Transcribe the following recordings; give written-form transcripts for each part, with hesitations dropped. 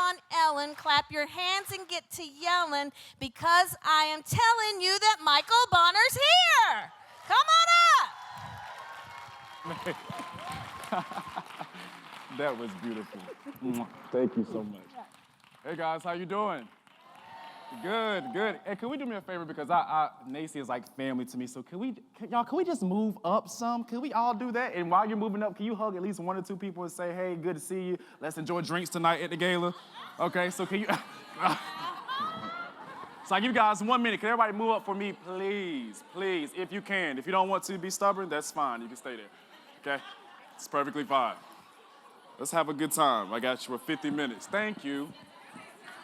on Ellen. Clap your hands and get to yelling because I am telling you that Michael Bonner's here. Come on up. That was beautiful. Thank you so much. Hey guys, how you doing? Good, good. Hey, can we do me a favor because Nacy is like family to me. So can we just move up some? Can we all do that? And while you're moving up, can you hug at least one or two people and say, hey, good to see you. Let's enjoy drinks tonight at the gala. Okay, so can you? So I give you guys 1 minute. Can everybody move up for me, please, please, if you can. If you don't want to be stubborn, that's fine. You can stay there. Okay, it's perfectly fine. Let's have a good time. I got you for 50 minutes. Thank you.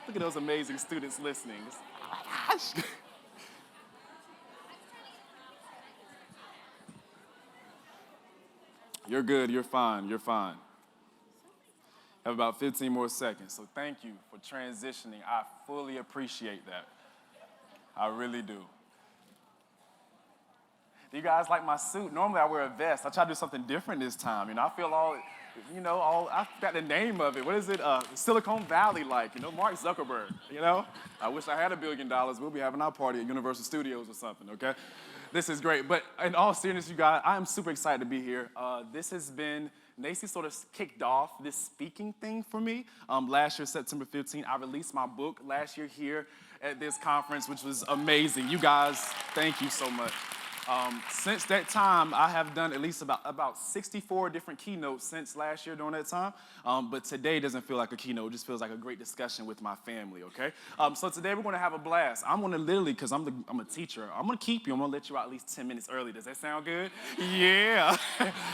Look at those amazing students listening. Oh my gosh. You're good, you're fine, you're fine. Have about 15 more seconds. So thank you for transitioning. I fully appreciate that. I really do. Do you guys like my suit? Normally I wear a vest. I try to do something different this time. I feel all, I forgot the name of it. What is it? Silicon Valley like, Mark Zuckerberg, I wish I had $1 billion. We'll be having our party at Universal Studios or something, okay? This is great. But in all seriousness, you guys, I am super excited to be here. This has been, Nacy sort of kicked off this speaking thing for me. Last year, September 15th, I released my book last year here at this conference, which was amazing. You guys, thank you so much. Since that time, I have done at least about 64 different keynotes since last year during that time. But today doesn't feel like a keynote. It just feels like a great discussion with my family, okay? So today we're going to have a blast. I'm going to literally, because I'm a teacher, I'm going to keep you. I'm going to let you out at least 10 minutes early. Does that sound good? Yeah.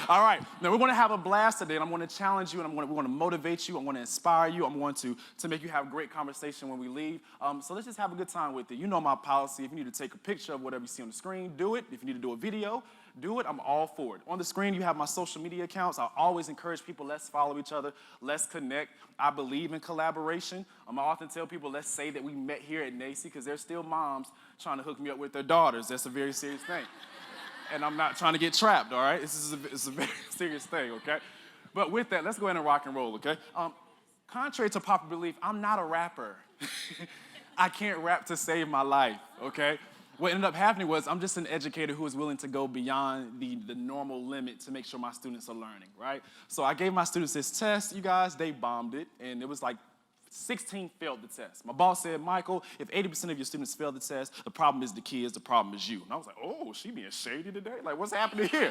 All right. Now, we're going to have a blast today, and I'm going to challenge you, and we're going to motivate you. I'm going to inspire you. I'm going to make you have great conversation when we leave. So let's just have a good time with it. You know my policy. If you need to take a picture of whatever you see on the screen, do it. If you need to do a video, do it. I'm all for it. On the screen, you have my social media accounts. I always encourage people, let's follow each other. Let's connect. I believe in collaboration. I often tell people, let's say that we met here at Nacy because there's still moms trying to hook me up with their daughters. That's a very serious thing. And I'm not trying to get trapped, all right? It's a very serious thing, okay? But with that, let's go ahead and rock and roll, okay? Contrary to popular belief, I'm not a rapper. I can't rap to save my life, okay? What ended up happening was I'm just an educator who is willing to go beyond the normal limit to make sure my students are learning, right? So I gave my students this test, you guys, they bombed it, and it was like 16 failed the test. My boss said, Michael, if 80% of your students fail the test, the problem is the kids, the problem is you. And I was like, oh, she being shady today? Like, what's happening here?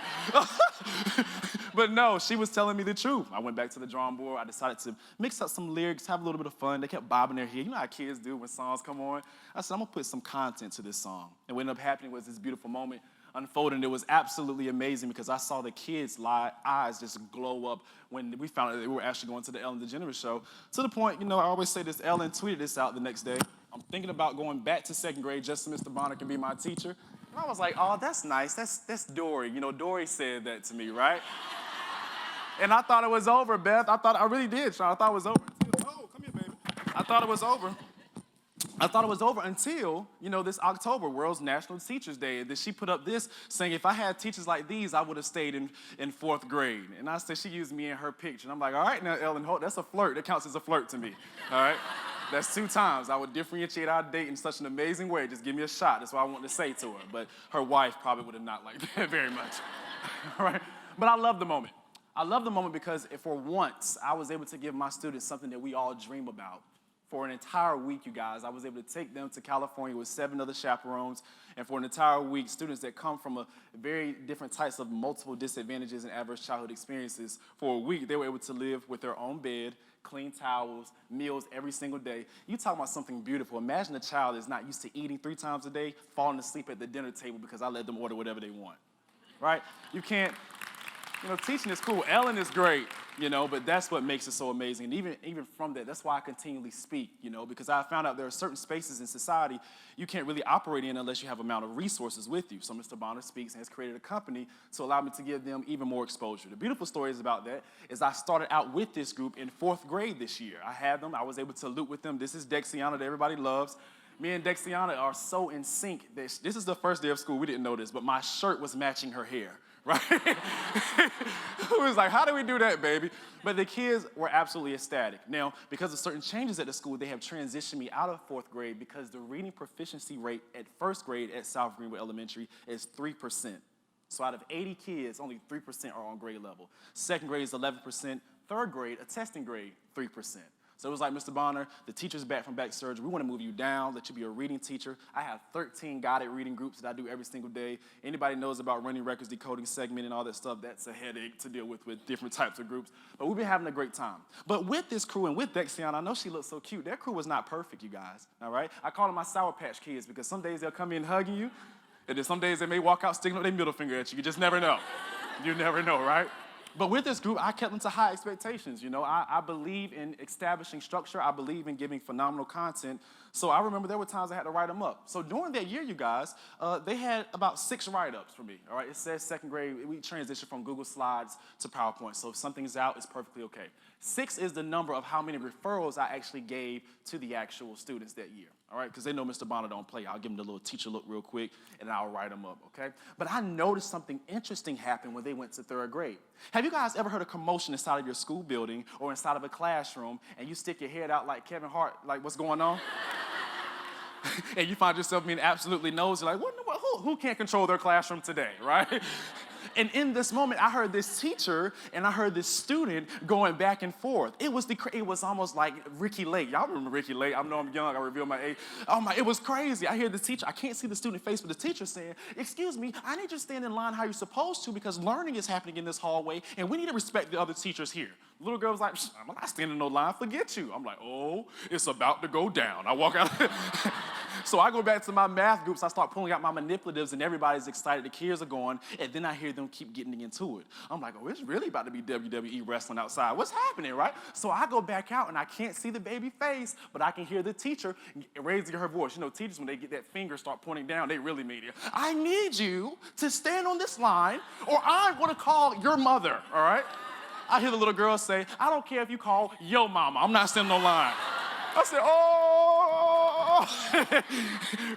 But no, she was telling me the truth. I went back to the drawing board. I decided to mix up some lyrics, have a little bit of fun. They kept bobbing their head. You know how kids do when songs come on? I said, I'm going to put some content to this song. And what ended up happening was this beautiful moment unfolding. It was absolutely amazing because I saw the kids' eyes just glow up when we found out that we were actually going to the Ellen DeGeneres show. To the point, I always say this, Ellen tweeted this out the next day. I'm thinking about going back to second grade just so Mr. Bonner can be my teacher. And I was like, oh, that's nice. That's Dory. Dory said that to me, right? And I thought it was over, Beth. I really did, Sean. I thought it was over. Oh, come here, baby. I thought it was over. I thought it was over until, this October, World's National Teachers Day. That she put up this saying, if I had teachers like these, I would have stayed in fourth grade. And I said, she used me in her picture. And I'm like, all right, now, Ellen, that's a flirt. That counts as a flirt to me, all right? That's 2 times. I would differentiate our date in such an amazing way. Just give me a shot. That's what I wanted to say to her. But her wife probably would have not liked that very much, all right? But I love the moment. I love the moment because for once, I was able to give my students something that we all dream about. For an entire week, you guys, I was able to take them to California with 7 other chaperones. And for an entire week, students that come from a very different types of multiple disadvantages and adverse childhood experiences, for a week, they were able to live with their own bed, clean towels, meals every single day. You talk about something beautiful. Imagine a child that's not used to eating 3 times a day, falling asleep at the dinner table because I let them order whatever they want, right? You can't. Teaching is cool. Ellen is great, but that's what makes it so amazing. And even from that, that's why I continually speak, because I found out there are certain spaces in society you can't really operate in unless you have amount of resources with you. So Mr. Bonner speaks and has created a company to allow me to give them even more exposure. The beautiful story is about that is I started out with this group in 4th grade this year. I had them. I was able to loop with them. This is Dexiana that everybody loves. Me and Dexiana are so in sync. This is the first day of school. We didn't know this, but my shirt was matching her hair. Right? It was like, how do we do that, baby? But the kids were absolutely ecstatic. Now, because of certain changes at the school, they have transitioned me out of fourth grade because the reading proficiency rate at first grade at South Greenwood Elementary is 3%. So out of 80 kids, only 3% are on grade level. Second grade is 11%. Third grade, a testing grade, 3%. So it was like, Mr. Bonner, the teacher's back from back surgery. We want to move you down, let you be a reading teacher. I have 13 guided reading groups that I do every single day. Anybody knows about running records, decoding, segment, and all that stuff, that's a headache to deal with different types of groups. But we've been having a great time. But with this crew and with Dexion, I know she looks so cute. That crew was not perfect, you guys, all right? I call them my Sour Patch Kids because some days they'll come in hugging you, and then some days they may walk out sticking up their middle finger at you. You just never know. You never know, right? But with this group, I kept them to high expectations. You know, I believe in establishing structure. I believe in giving phenomenal content. So I remember there were times I had to write them up. So during that year, you guys, they had about 6 write-ups for me, all right? It says second grade, we transitioned from Google Slides to PowerPoint. So if something's out, it's perfectly okay. 6 is the number of how many referrals I actually gave to the actual students that year, all right? Because they know Mr. Bonner don't play. I'll give them the little teacher look real quick, and I'll write them up, okay? But I noticed something interesting happen when they went to third grade. Have you guys ever heard a commotion inside of your school building or inside of a classroom, and you stick your head out like Kevin Hart, like, what's going on? And you find yourself being absolutely nosy, like, who can't control their classroom today, right? And in this moment, I heard this teacher and I heard this student going back and forth. It was almost like Ricky Lake. Y'all remember Ricky Lake? I know I'm young. I reveal my age. It was crazy. I hear the teacher. I can't see the student face, but the teacher saying, "Excuse me, I need you to stand in line how you're supposed to because learning is happening in this hallway, and we need to respect the other teachers here." The little girl was like, "I'm not standing in no line. Forget you." I'm like, "Oh, it's about to go down." I walk out. So I go back to my math groups. I start pulling out my manipulatives, and everybody's excited. The kids are going, and then I hear them keep getting into it. I'm like, "Oh, it's really about to be WWE wrestling outside. What's happening, right?" So I go back out, and I can't see the baby face, but I can hear the teacher raising her voice. You know, teachers, when they get that finger start pointing down, they really mean it. "I need you to stand on this line, or I'm going to call your mother," all right? I hear the little girl say, "I don't care if you call yo mama. I'm not standing on line." I said, "Oh."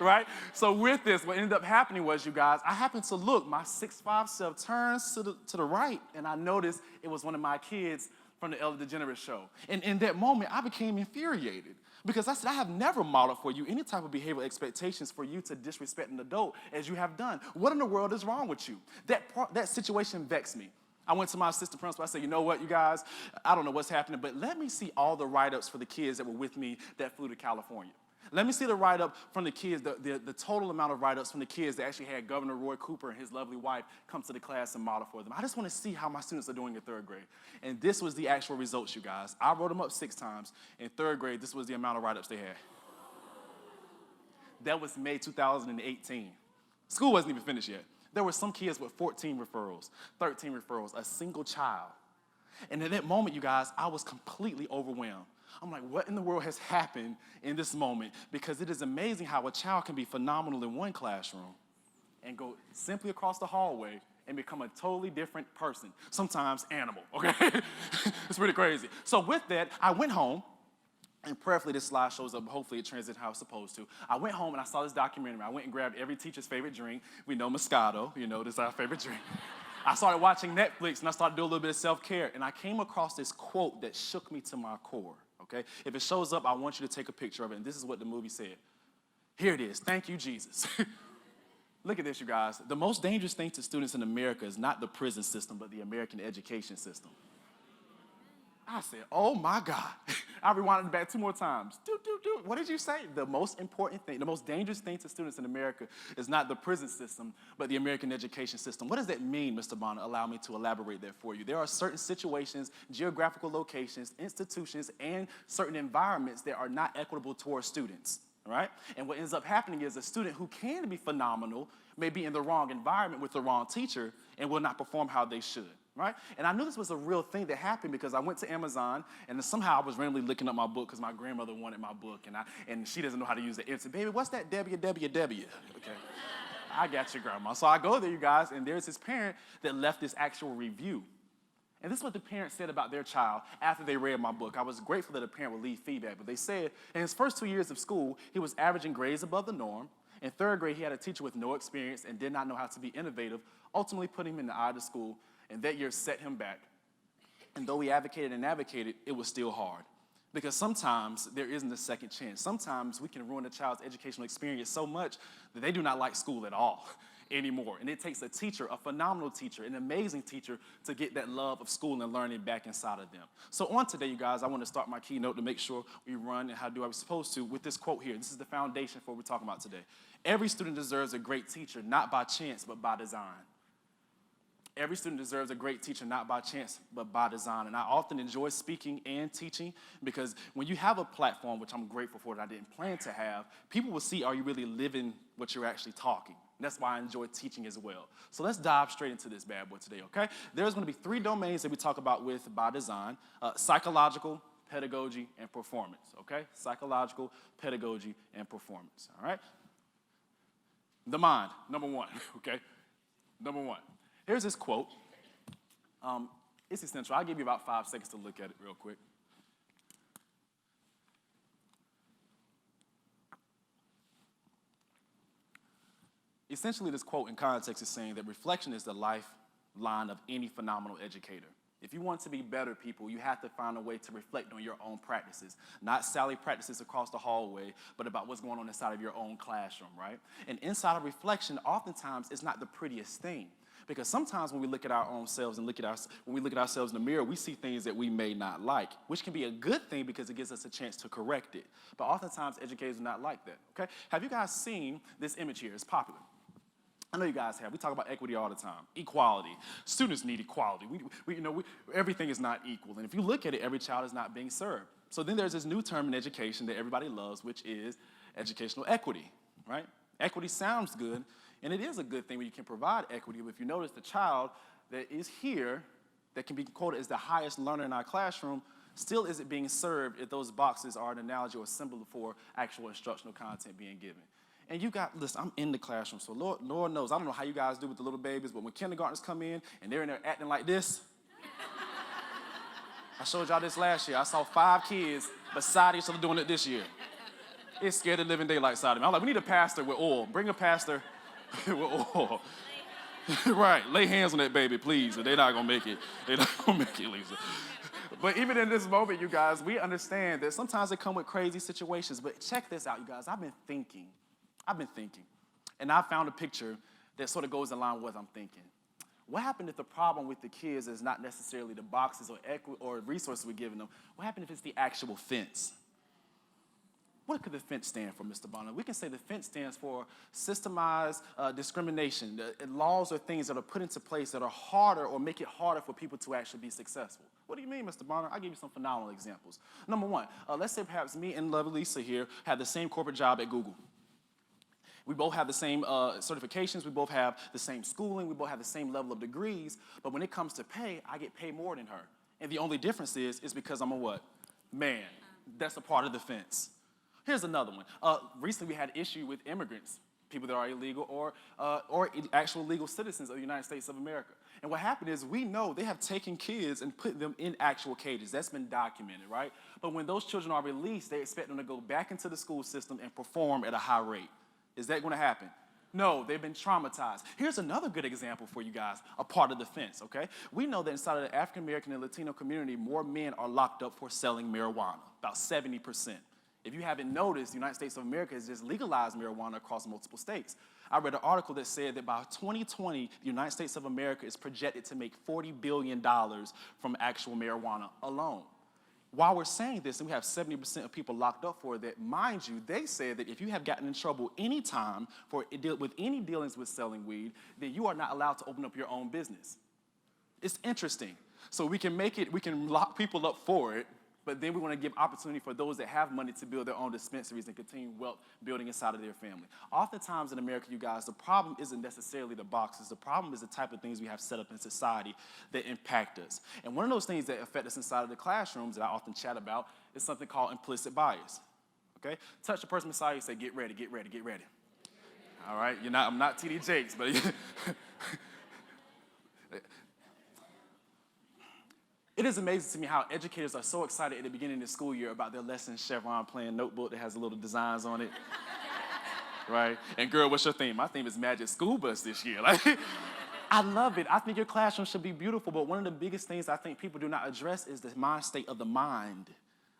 Right? So with this, what ended up happening was, you guys, I happened to look. My 6'5" self turns to the right, and I noticed it was one of my kids from the Ellen DeGeneres show. And in that moment, I became infuriated because I said, "I have never modeled for you any type of behavioral expectations for you to disrespect an adult as you have done. What in the world is wrong with you?" That situation vexed me. I went to my assistant principal. I said, "You know what, you guys? I don't know what's happening, but let me see all the write-ups for the kids that were with me that flew to California. Let me see the write-up from the kids, the total amount of write-ups from the kids that actually had Governor Roy Cooper and his lovely wife come to the class and model for them. I just want to see how my students are doing in third grade." And this was the actual results, you guys. I wrote them up 6 times. In third grade, this was the amount of write-ups they had. That was May 2018. School wasn't even finished yet. There were some kids with 14 referrals, 13 referrals, a single child. And in that moment, you guys, I was completely overwhelmed. I'm like, what in the world has happened in this moment? Because it is amazing how a child can be phenomenal in one classroom and go simply across the hallway and become a totally different person, sometimes animal, okay? It's pretty crazy. So with that, I went home. And prayerfully, this slide shows up. Hopefully, it translates how it's supposed to. I went home and I saw this documentary. I went and grabbed every teacher's favorite drink. We know Moscato. You know, this is our favorite drink. I started watching Netflix, and I started doing a little bit of self-care. And I came across this quote that shook me to my core, okay? If it shows up, I want you to take a picture of it. And this is what the movie said. Here it is. "Thank you, Jesus." Look at this, you guys. The most dangerous thing to students in America is not the prison system, but the American education system. I said, "Oh my God." I rewinded it back 2 more times. What did you say? The most important thing, the most dangerous thing to students in America is not the prison system, but the American education system. What does that mean, Mr. Bonner? Allow me to elaborate that for you. There are certain situations, geographical locations, institutions, and certain environments that are not equitable towards students, all right? And what ends up happening is a student who can be phenomenal may be in the wrong environment with the wrong teacher and will not perform how they should. Right? And I knew this was a real thing that happened because I went to Amazon, and somehow I was randomly looking up my book because my grandmother wanted my book, and she doesn't know how to use it. And said, "Baby, what's that www?" Okay, I got you, Grandma. So I go there, you guys, and there's this parent that left this actual review. And this is what the parent said about their child after they read my book. I was grateful that a parent would leave feedback, but they said in his first 2 years of school, he was averaging grades above the norm. In third grade, he had a teacher with no experience and did not know how to be innovative, ultimately putting him in the eye of the school, and that year set him back. And though we advocated and advocated, it was still hard. Because sometimes there isn't a second chance. Sometimes we can ruin a child's educational experience so much that they do not like school at all anymore. And it takes a teacher, a phenomenal teacher, an amazing teacher to get that love of school and learning back inside of them. So on today, you guys, I want to start my keynote to make sure we run and how do I was supposed to with this quote here. This is the foundation for what we're talking about today. Every student deserves a great teacher, not by chance, but by design. Every student deserves a great teacher, not by chance, but by design. And I often enjoy speaking and teaching because when you have a platform, which I'm grateful for that I didn't plan to have, people will see, are you really living what you're actually talking? And that's why I enjoy teaching as well. So let's dive straight into this bad boy today, okay? There's going to be 3 domains that we talk about with by design, psychological, pedagogy, and performance, okay? Psychological, pedagogy, and performance, all right? The mind, number 1, okay? Number 1. Here's this quote. It's essential. I'll give you about 5 seconds to look at it real quick. Essentially, this quote in context is saying that reflection is the lifeline of any phenomenal educator. If you want to be better people, you have to find a way to reflect on your own practices. Not Sally practices across the hallway, but about what's going on inside of your own classroom, right? And inside of reflection, oftentimes, it's not the prettiest thing. Because sometimes when we look at our own selves and when we look at ourselves in the mirror, we see things that we may not like, which can be a good thing because it gives us a chance to correct it. But oftentimes, educators are not like that, okay? Have you guys seen this image here? It's popular. I know you guys have. We talk about equity all the time. Equality. Students need equality. Everything is not equal. And if you look at it, every child is not being served. So then there's this new term in education that everybody loves, which is educational equity, right? Equity sounds good, and it is a good thing when you can provide equity. But if you notice the child that is here, that can be quoted as the highest learner in our classroom, still isn't being served if those boxes are an analogy or a symbol for actual instructional content being given. And listen, I'm in the classroom, so Lord knows, I don't know how you guys do with the little babies, but when kindergartners come in and they're in there acting like this, I showed y'all this last year. I saw 5 kids beside each other doing it this year. It scared the living daylights out of me. I'm like, we need a pastor with oil. Bring a pastor with oil. Right, lay hands on that baby, please, or they're not gonna make it. They're not gonna make it, Lisa. But even in this moment, you guys, we understand that sometimes they come with crazy situations, but check this out, you guys. I've been thinking, and I found a picture that sort of goes in line with what I'm thinking. What happened if the problem with the kids is not necessarily the boxes or resources we're giving them? What happened if it's the actual fence? What could the fence stand for, Mr. Bonner? We can say the fence stands for systemized discrimination, laws or things that are put into place that are harder or make it harder for people to actually be successful. What do you mean, Mr. Bonner? I'll give you some phenomenal examples. Number 1, let's say perhaps me and lovely Lisa here have the same corporate job at Google. We both have the same certifications, we both have the same schooling, we both have the same level of degrees, but when it comes to pay, I get paid more than her. And the only difference is because I'm a what? Man. That's a part of the fence. Here's another one. Recently we had issue with immigrants, people that are illegal or actual legal citizens of the United States of America. And what happened is we know they have taken kids and put them in actual cages. That's been documented, right? But when those children are released, they expect them to go back into the school system and perform at a high rate. Is that going to happen? No, they've been traumatized. Here's another good example for you guys, a part of the fence, okay? We know that inside of the African American and Latino community, more men are locked up for selling marijuana, about 70%. If you haven't noticed, the United States of America has just legalized marijuana across multiple states. I read an article that said that by 2020, the United States of America is projected to make $40 billion from actual marijuana alone. While we're saying this, and we have 70% of people locked up for that, mind you, they said that if you have gotten in trouble any time with any dealings with selling weed, then you are not allowed to open up your own business. It's interesting. So we can lock people up for it, but then we want to give opportunity for those that have money to build their own dispensaries and continue wealth building inside of their family. Oftentimes in America, you guys, the problem isn't necessarily the boxes. The problem is the type of things we have set up in society that impact us. And one of those things that affect us inside of the classrooms that I often chat about is something called implicit bias. Okay? Touch the person beside you and say, get ready, get ready, get ready. All right? I'm not T.D. Jakes, but it is amazing to me how educators are so excited at the beginning of the school year about their lessons chevron playing notebook that has little designs on it, right? And girl, what's your theme? My theme is Magic School Bus this year. I love it. I think your classroom should be beautiful, but one of the biggest things I think people do not address is the mind state of the mind.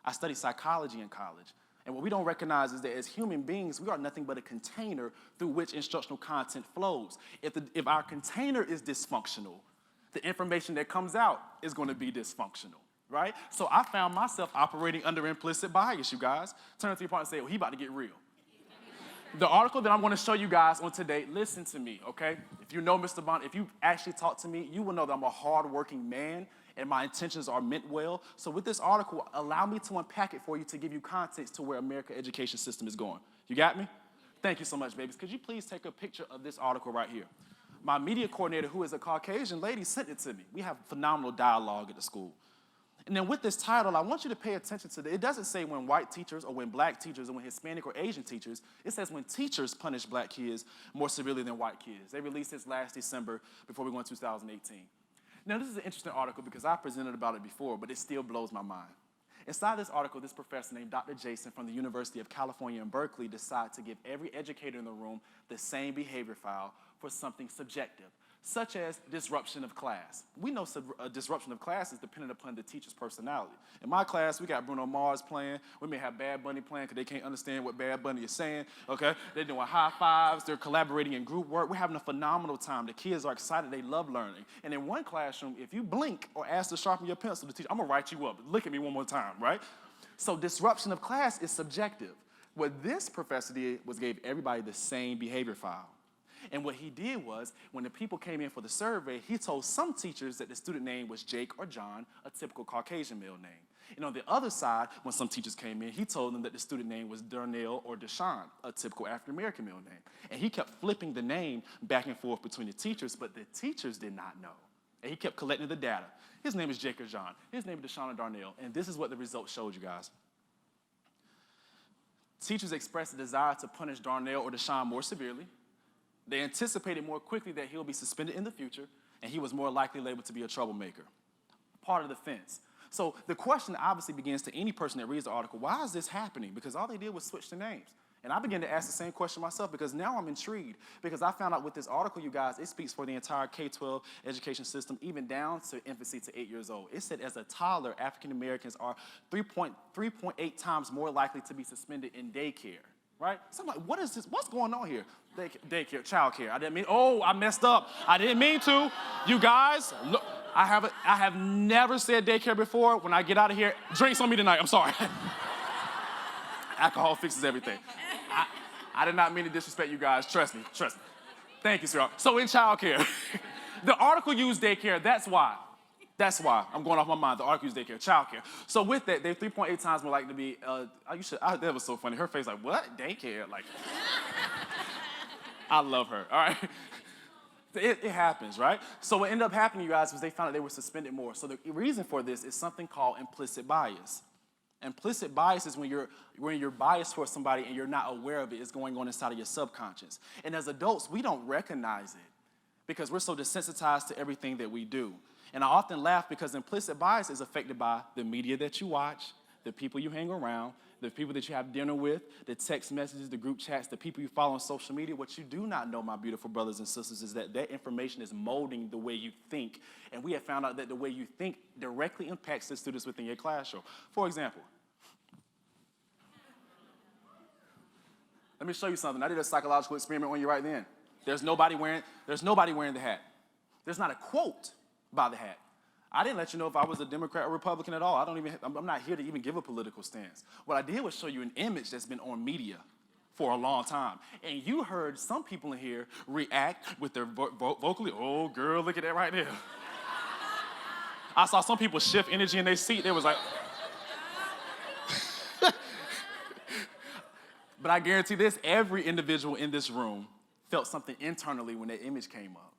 I studied psychology in college, and what we don't recognize is that as human beings, we are nothing but a container through which instructional content flows. If our container is dysfunctional, the information that comes out is going to be dysfunctional, right? So I found myself operating under implicit bias, you guys. Turn to your partner and say, well, he about to get real. The article that I'm going to show you guys on today, listen to me, okay? If you know Mr. Bond, if you actually talk to me, you will know that I'm a hardworking man and my intentions are meant well. So with this article, allow me to unpack it for you to give you context to where America's education system is going. You got me? Thank you so much, babies. Could you please take a picture of this article right here? My media coordinator, who is a Caucasian lady, sent it to me. We have phenomenal dialogue at the school. And then with this title, I want you to pay attention to it doesn't say when white teachers or when black teachers or when Hispanic or Asian teachers. It says when teachers punish black kids more severely than white kids. They released this last December before we went to 2018. Now, this is an interesting article because I presented about it before, but it still blows my mind. Inside this article, this professor named Dr. Jason from the University of California in Berkeley decided to give every educator in the room the same behavior file for something subjective, such as disruption of class. We know disruption of class is dependent upon the teacher's personality. In my class, we got Bruno Mars playing. We may have Bad Bunny playing because they can't understand what Bad Bunny is saying, okay? They're doing high fives. They're collaborating in group work. We're having a phenomenal time. The kids are excited. They love learning. And in one classroom, if you blink or ask to sharpen your pencil, the teacher, I'm going to write you up. Look at me one more time, right? So disruption of class is subjective. What this professor did was gave everybody the same behavior file. And what he did was, when the people came in for the survey, he told some teachers that the student name was Jake or John, a typical Caucasian male name. And on the other side, when some teachers came in, he told them that the student name was Darnell or Deshaun, a typical African-American male name. And he kept flipping the name back and forth between the teachers, but the teachers did not know. And he kept collecting the data. His name is Jake or John. His name is Deshaun or Darnell. And this is what the results showed you guys. Teachers expressed a desire to punish Darnell or Deshaun more severely. They anticipated more quickly that he'll be suspended in the future, and he was more likely labeled to be a troublemaker. Part of the fence. So the question obviously begins to any person that reads the article, why is this happening? Because all they did was switch the names. And I began to ask the same question myself because now I'm intrigued because I found out with this article, you guys, it speaks for the entire K-12 education system, even down to infancy to 8 years old. It said as a toddler, African Americans are 3.8 times more likely to be suspended in daycare. Right? So I'm like, what is this? What's going on here? Daycare, childcare. I messed up. I didn't mean to. You guys, look, I have never said daycare before. When I get out of here, drinks on me tonight. I'm sorry. Alcohol fixes everything. I did not mean to disrespect you guys. Trust me. Thank you, sir. So in childcare, the article used daycare. That's why. I'm going off my mind. The article used daycare, childcare. So with that, they're 3.8 times more likely to be, that was so funny. Her face like, what? Daycare? Like, I love her, all right? It happens, right? So what ended up happening, you guys, was they found out they were suspended more. So the reason for this is something called implicit bias. Implicit bias is when you're biased towards somebody and you're not aware of it. It's going on inside of your subconscious. And as adults, we don't recognize it because we're so desensitized to everything that we do. And I often laugh because implicit bias is affected by the media that you watch, the people you hang around, the people that you have dinner with, the text messages, the group chats, the people you follow on social media. What you do not know, my beautiful brothers and sisters, is that information is molding the way you think. And we have found out that the way you think directly impacts the students within your classroom. For example, let me show you something. I did a psychological experiment on you right then. There's nobody wearing the hat. There's not a quote by the hat. I didn't let you know if I was a Democrat or Republican at all. I'm not here to even give a political stance. What I did was show you an image that's been on media for a long time. And you heard some people in here react with their vocally, oh, girl, look at that right there. I saw some people shift energy in their seat. They was like, but I guarantee this, every individual in this room felt something internally when that image came up.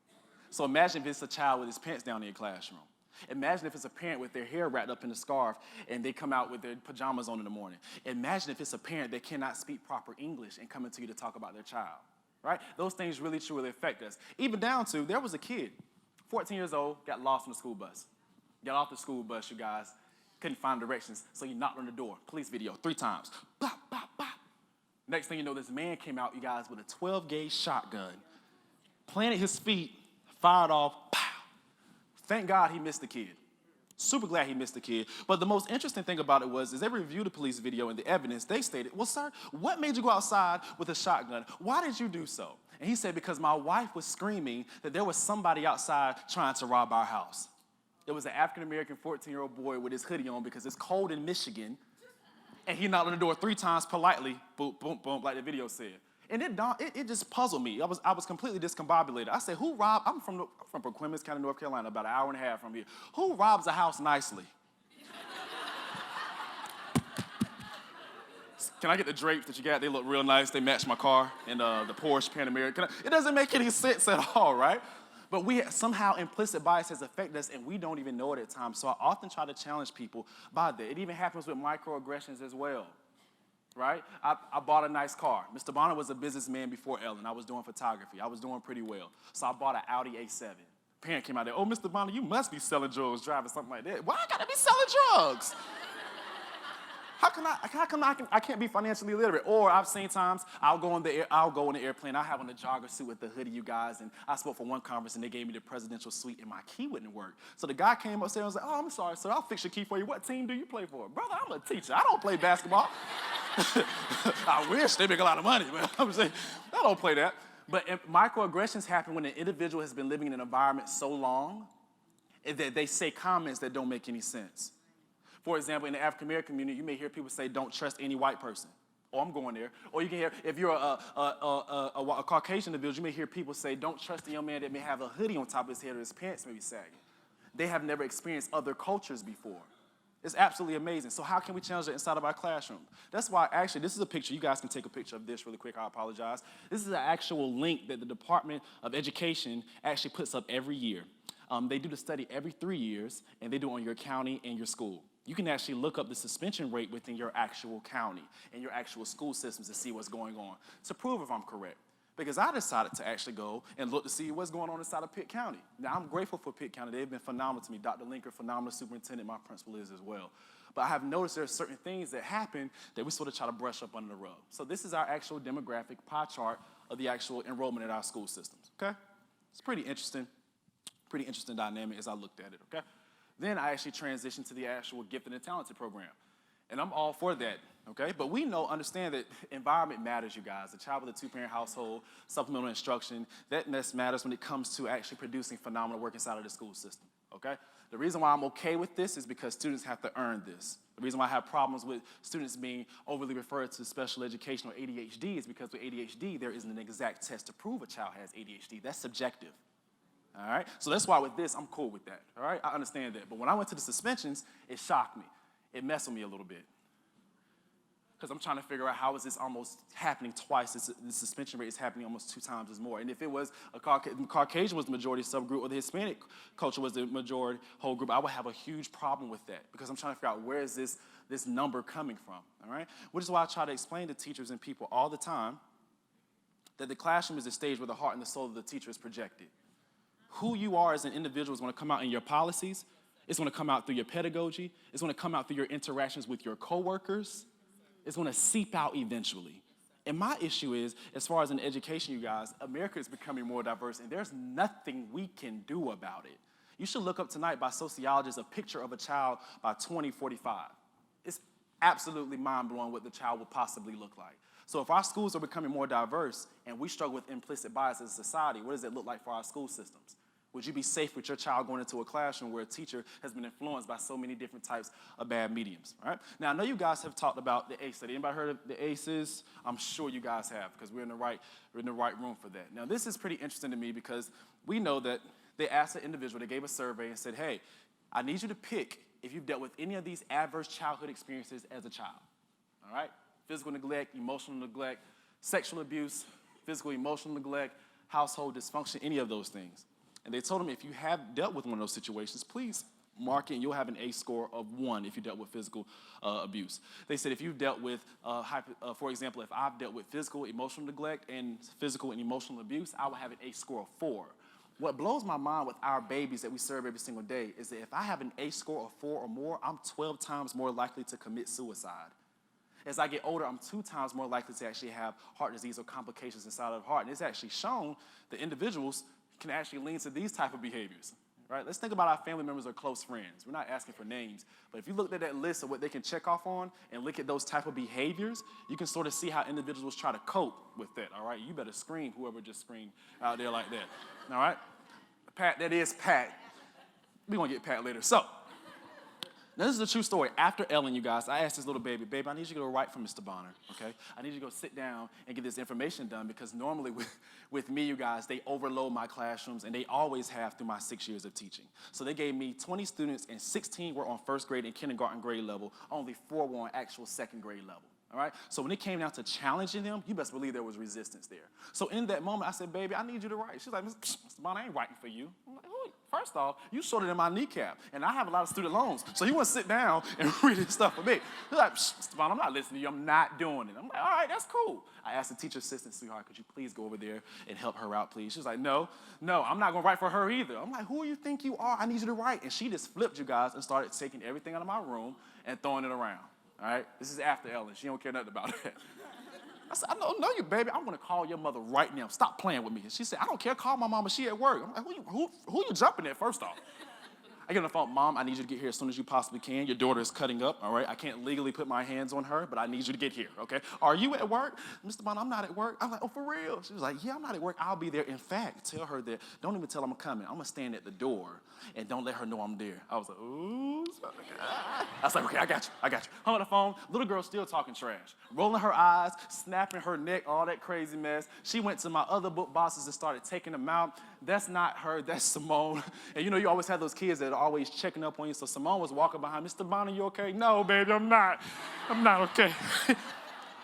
So imagine if it's a child with his pants down in your classroom. Imagine if it's a parent with their hair wrapped up in a scarf and they come out with their pajamas on in the morning. Imagine if it's a parent that cannot speak proper English and coming to you to talk about their child, right? Those things really, truly affect us. Even down to, there was a kid, 14 years old, got lost on the school bus. Got off the school bus, you guys, couldn't find directions, so he knocked on the door. Police video, 3 times. Bop, bop, bop. Next thing you know, this man came out, you guys, with a 12-gauge shotgun, planted his feet fired off, pow. Thank God he missed the kid. Super glad he missed the kid. But the most interesting thing about it was, as they reviewed the police video and the evidence, they stated, well, sir, what made you go outside with a shotgun? Why did you do so? And he said, because my wife was screaming that there was somebody outside trying to rob our house. It was an African-American 14-year-old boy with his hoodie on because it's cold in Michigan. And he knocked on the door 3 times politely, boom, boom, boom, like the video said. And it just puzzled me. I was completely discombobulated. I said, who robbed? I'm from Perquimans County, North Carolina, about an hour and a half from here. Who robs a house nicely? Can I get the drapes that you got? They look real nice. They match my car and the Porsche Panamera. It doesn't make any sense at all, right? But somehow implicit bias has affected us, and we don't even know it at times. So I often try to challenge people by that. It even happens with microaggressions as well, right? I bought a nice car. Mr. Bonner was a businessman before Ellen. I was doing photography. I was doing pretty well. So I bought an Audi A7. Parent came out there, oh, Mr. Bonner, you must be selling drugs, driving something like that. Why I gotta be selling drugs? How come I can't be financially literate? Or I've seen times I'll go in the airplane, I'll have on a jogger suit with the hoodie, you guys, and I spoke for one conference and they gave me the presidential suite and my key wouldn't work. So the guy came upstairs and was like, oh, I'm sorry, sir, I'll fix your key for you. What team do you play for? Brother, I'm a teacher. I don't play basketball. I wish they make a lot of money, but I'm saying, I don't play that. But microaggressions happen when an individual has been living in an environment so long that they say comments that don't make any sense. For example, in the African-American community, you may hear people say, don't trust any white person. Oh, I'm going there. Or you can hear, if you're a Caucasian individual, you may hear people say, don't trust a young man that may have a hoodie on top of his head or his pants may be sagging. They have never experienced other cultures before. It's absolutely amazing. So how can we change that inside of our classroom? That's why, actually, this is a picture. You guys can take a picture of this really quick. I apologize. This is an actual link that the Department of Education actually puts up every year. They do the study every 3 years, and they do it on your county and your school. You can actually look up the suspension rate within your actual county and your actual school systems to see what's going on, to prove if I'm correct. Because I decided to actually go and look to see what's going on inside of Pitt County. Now, I'm grateful for Pitt County. They've been phenomenal to me. Dr. Linker, phenomenal superintendent. My principal is as well. But I have noticed there are certain things that happen that we sort of try to brush up under the rug. So this is our actual demographic pie chart of the actual enrollment in our school systems, okay? It's pretty interesting dynamic as I looked at it, okay? Then I actually transitioned to the actual gifted and talented program. And I'm all for that, okay? But we understand that environment matters, you guys. A child with a 2-parent household, supplemental instruction, that matters when it comes to actually producing phenomenal work inside of the school system, okay? The reason why I'm okay with this is because students have to earn this. The reason why I have problems with students being overly referred to special education or ADHD is because with ADHD, there isn't an exact test to prove a child has ADHD. That's subjective. All right? So that's why with this, I'm cool with that. All right? I understand that. But when I went to the suspensions, it shocked me. It messed with me a little bit. Because I'm trying to figure out how is this almost happening twice. The suspension rate is happening almost 2 times as more. And if it was Caucasian was the majority subgroup or the Hispanic culture was the majority whole group, I would have a huge problem with that because I'm trying to figure out where is this number coming from, all right? Which is why I try to explain to teachers and people all the time that the classroom is the stage where the heart and the soul of the teacher is projected. Who you are as an individual is going to come out in your policies. It's going to come out through your pedagogy. It's going to come out through your interactions with your coworkers. It's going to seep out eventually. And my issue is, as far as in education, you guys, America is becoming more diverse, and there's nothing we can do about it. You should look up tonight by sociologists a picture of a child by 2045. It's absolutely mind-blowing what the child will possibly look like. So if our schools are becoming more diverse and we struggle with implicit bias as a society, what does it look like for our school systems? Would you be safe with your child going into a classroom where a teacher has been influenced by so many different types of bad mediums, all right? Now, I know you guys have talked about the ACE study. Anybody heard of the ACEs? I'm sure you guys have because we're in the right room for that. Now, this is pretty interesting to me because we know that they asked an individual, they gave a survey and said, hey, I need you to pick if you've dealt with any of these adverse childhood experiences as a child, all right? Physical neglect, emotional neglect, sexual abuse, physical, emotional neglect, household dysfunction, any of those things. And they told him if you have dealt with one of those situations, please mark it and you'll have an ACE score of 1 if you dealt with physical abuse. They said if you've dealt with, for example, if I've dealt with physical, emotional neglect and physical and emotional abuse, I will have an ACE score of 4. What blows my mind with our babies that we serve every single day is that if I have an ACE score of 4 or more, I'm 12 times more likely to commit suicide. As I get older, I'm 2 times more likely to actually have heart disease or complications inside of the heart. And it's actually shown that individuals can actually lean to these type of behaviors, right? Let's think about our family members or close friends. We're not asking for names, but if you looked at that list of what they can check off on and look at those type of behaviors, you can sort of see how individuals try to cope with that, all right? You better scream, whoever just screamed out there like that, all right? Pat, that is Pat. We're gonna get Pat later. So, now this is a true story. After Ellen, you guys, I asked this little baby, I need you to go write for Mr. Bonner, okay? I need you to go sit down and get this information done because normally with me, you guys, they overload my classrooms and they always have through my 6 years of teaching. So they gave me 20 students and 16 were on first grade and kindergarten grade level. Only 4 were on actual second grade level. All right? So when it came down to challenging them, you best believe there was resistance there. So in that moment, I said, baby, I need you to write. She's like, Mr. Bonner, I ain't writing for you. I'm like, who? First off, you shorter than my kneecap, and I have a lot of student loans, so you want to sit down and read this stuff for me. She's like, Mr. Bonner, I'm not listening to you. I'm not doing it. I'm like, all right, that's cool. I asked the teacher assistant, sweetheart, could you please go over there and help her out, please? She's like, no, I'm not going to write for her either. I'm like, who do you think you are? I need you to write. And she just flipped, you guys, and started taking everything out of my room and throwing it around. All right? This is after Ellen. She don't care nothing about that. I said, I don't know you, baby. I'm going to call your mother right now. Stop playing with me. And she said, I don't care. Call my mama. She at work. I'm like, who you jumping at, first off? I get on the phone, Mom, I need you to get here as soon as you possibly can. Your daughter is cutting up, all right? I can't legally put my hands on her, but I need you to get here, okay? Are you at work? Mr. Bonner, I'm not at work. I'm like, oh, for real? She was like, yeah, I'm not at work. I'll be there. In fact, tell her that, don't even tell her I'm coming. I'm going to stand at the door, and don't let her know I'm there. I was like, ooh. I was like, okay, I got you. Hung on the phone. Little girl still talking trash, rolling her eyes, snapping her neck, all that crazy mess. She went to my other book bosses and started taking them out. That's not her. That's Simone. And you always have those kids that are always checking up on you. So Simone was walking behind, Mr. Bonner, you okay? No, baby, I'm not. I'm not okay.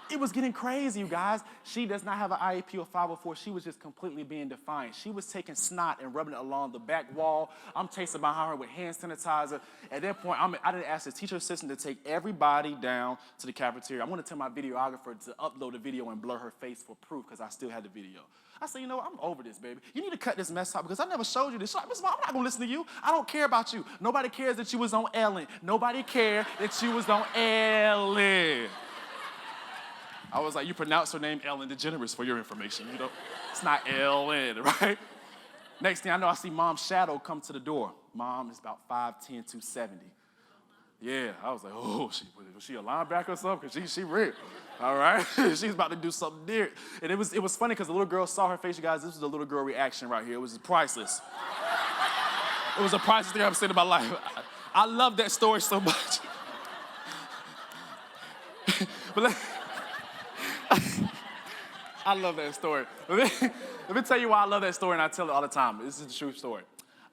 It was getting crazy, you guys. She does not have an IEP or 504. She was just completely being defiant. She was taking snot and rubbing it along the back wall. I'm chasing behind her with hand sanitizer. At that point, I didn't ask the teacher assistant to take everybody down to the cafeteria. I want to tell my videographer to upload the video and blur her face for proof because I still had the video. I said, you know what? I'm over this, baby. You need to cut this mess out because I never showed you this. She's like, Mr. Bonner, I'm not going to listen to you. I don't care about you. Nobody cares that you was on Ellen. Nobody cared that you was on Ellen. I was like, you pronounce her name Ellen DeGeneres for your information. It's not Ellen, right? Next thing I know, I see Mom's shadow come to the door. Mom is about 5'10", 270. Yeah, I was like, oh, was she a linebacker or something? Because she real, all right? She's about to do something there. And it was funny because the little girl saw her face, you guys. This was the little girl reaction right here. It was priceless. It was a priceless thing I've ever seen in my life. I love that story so much. But I love that story. Let me tell you why I love that story, and I tell it all the time. This is the true story.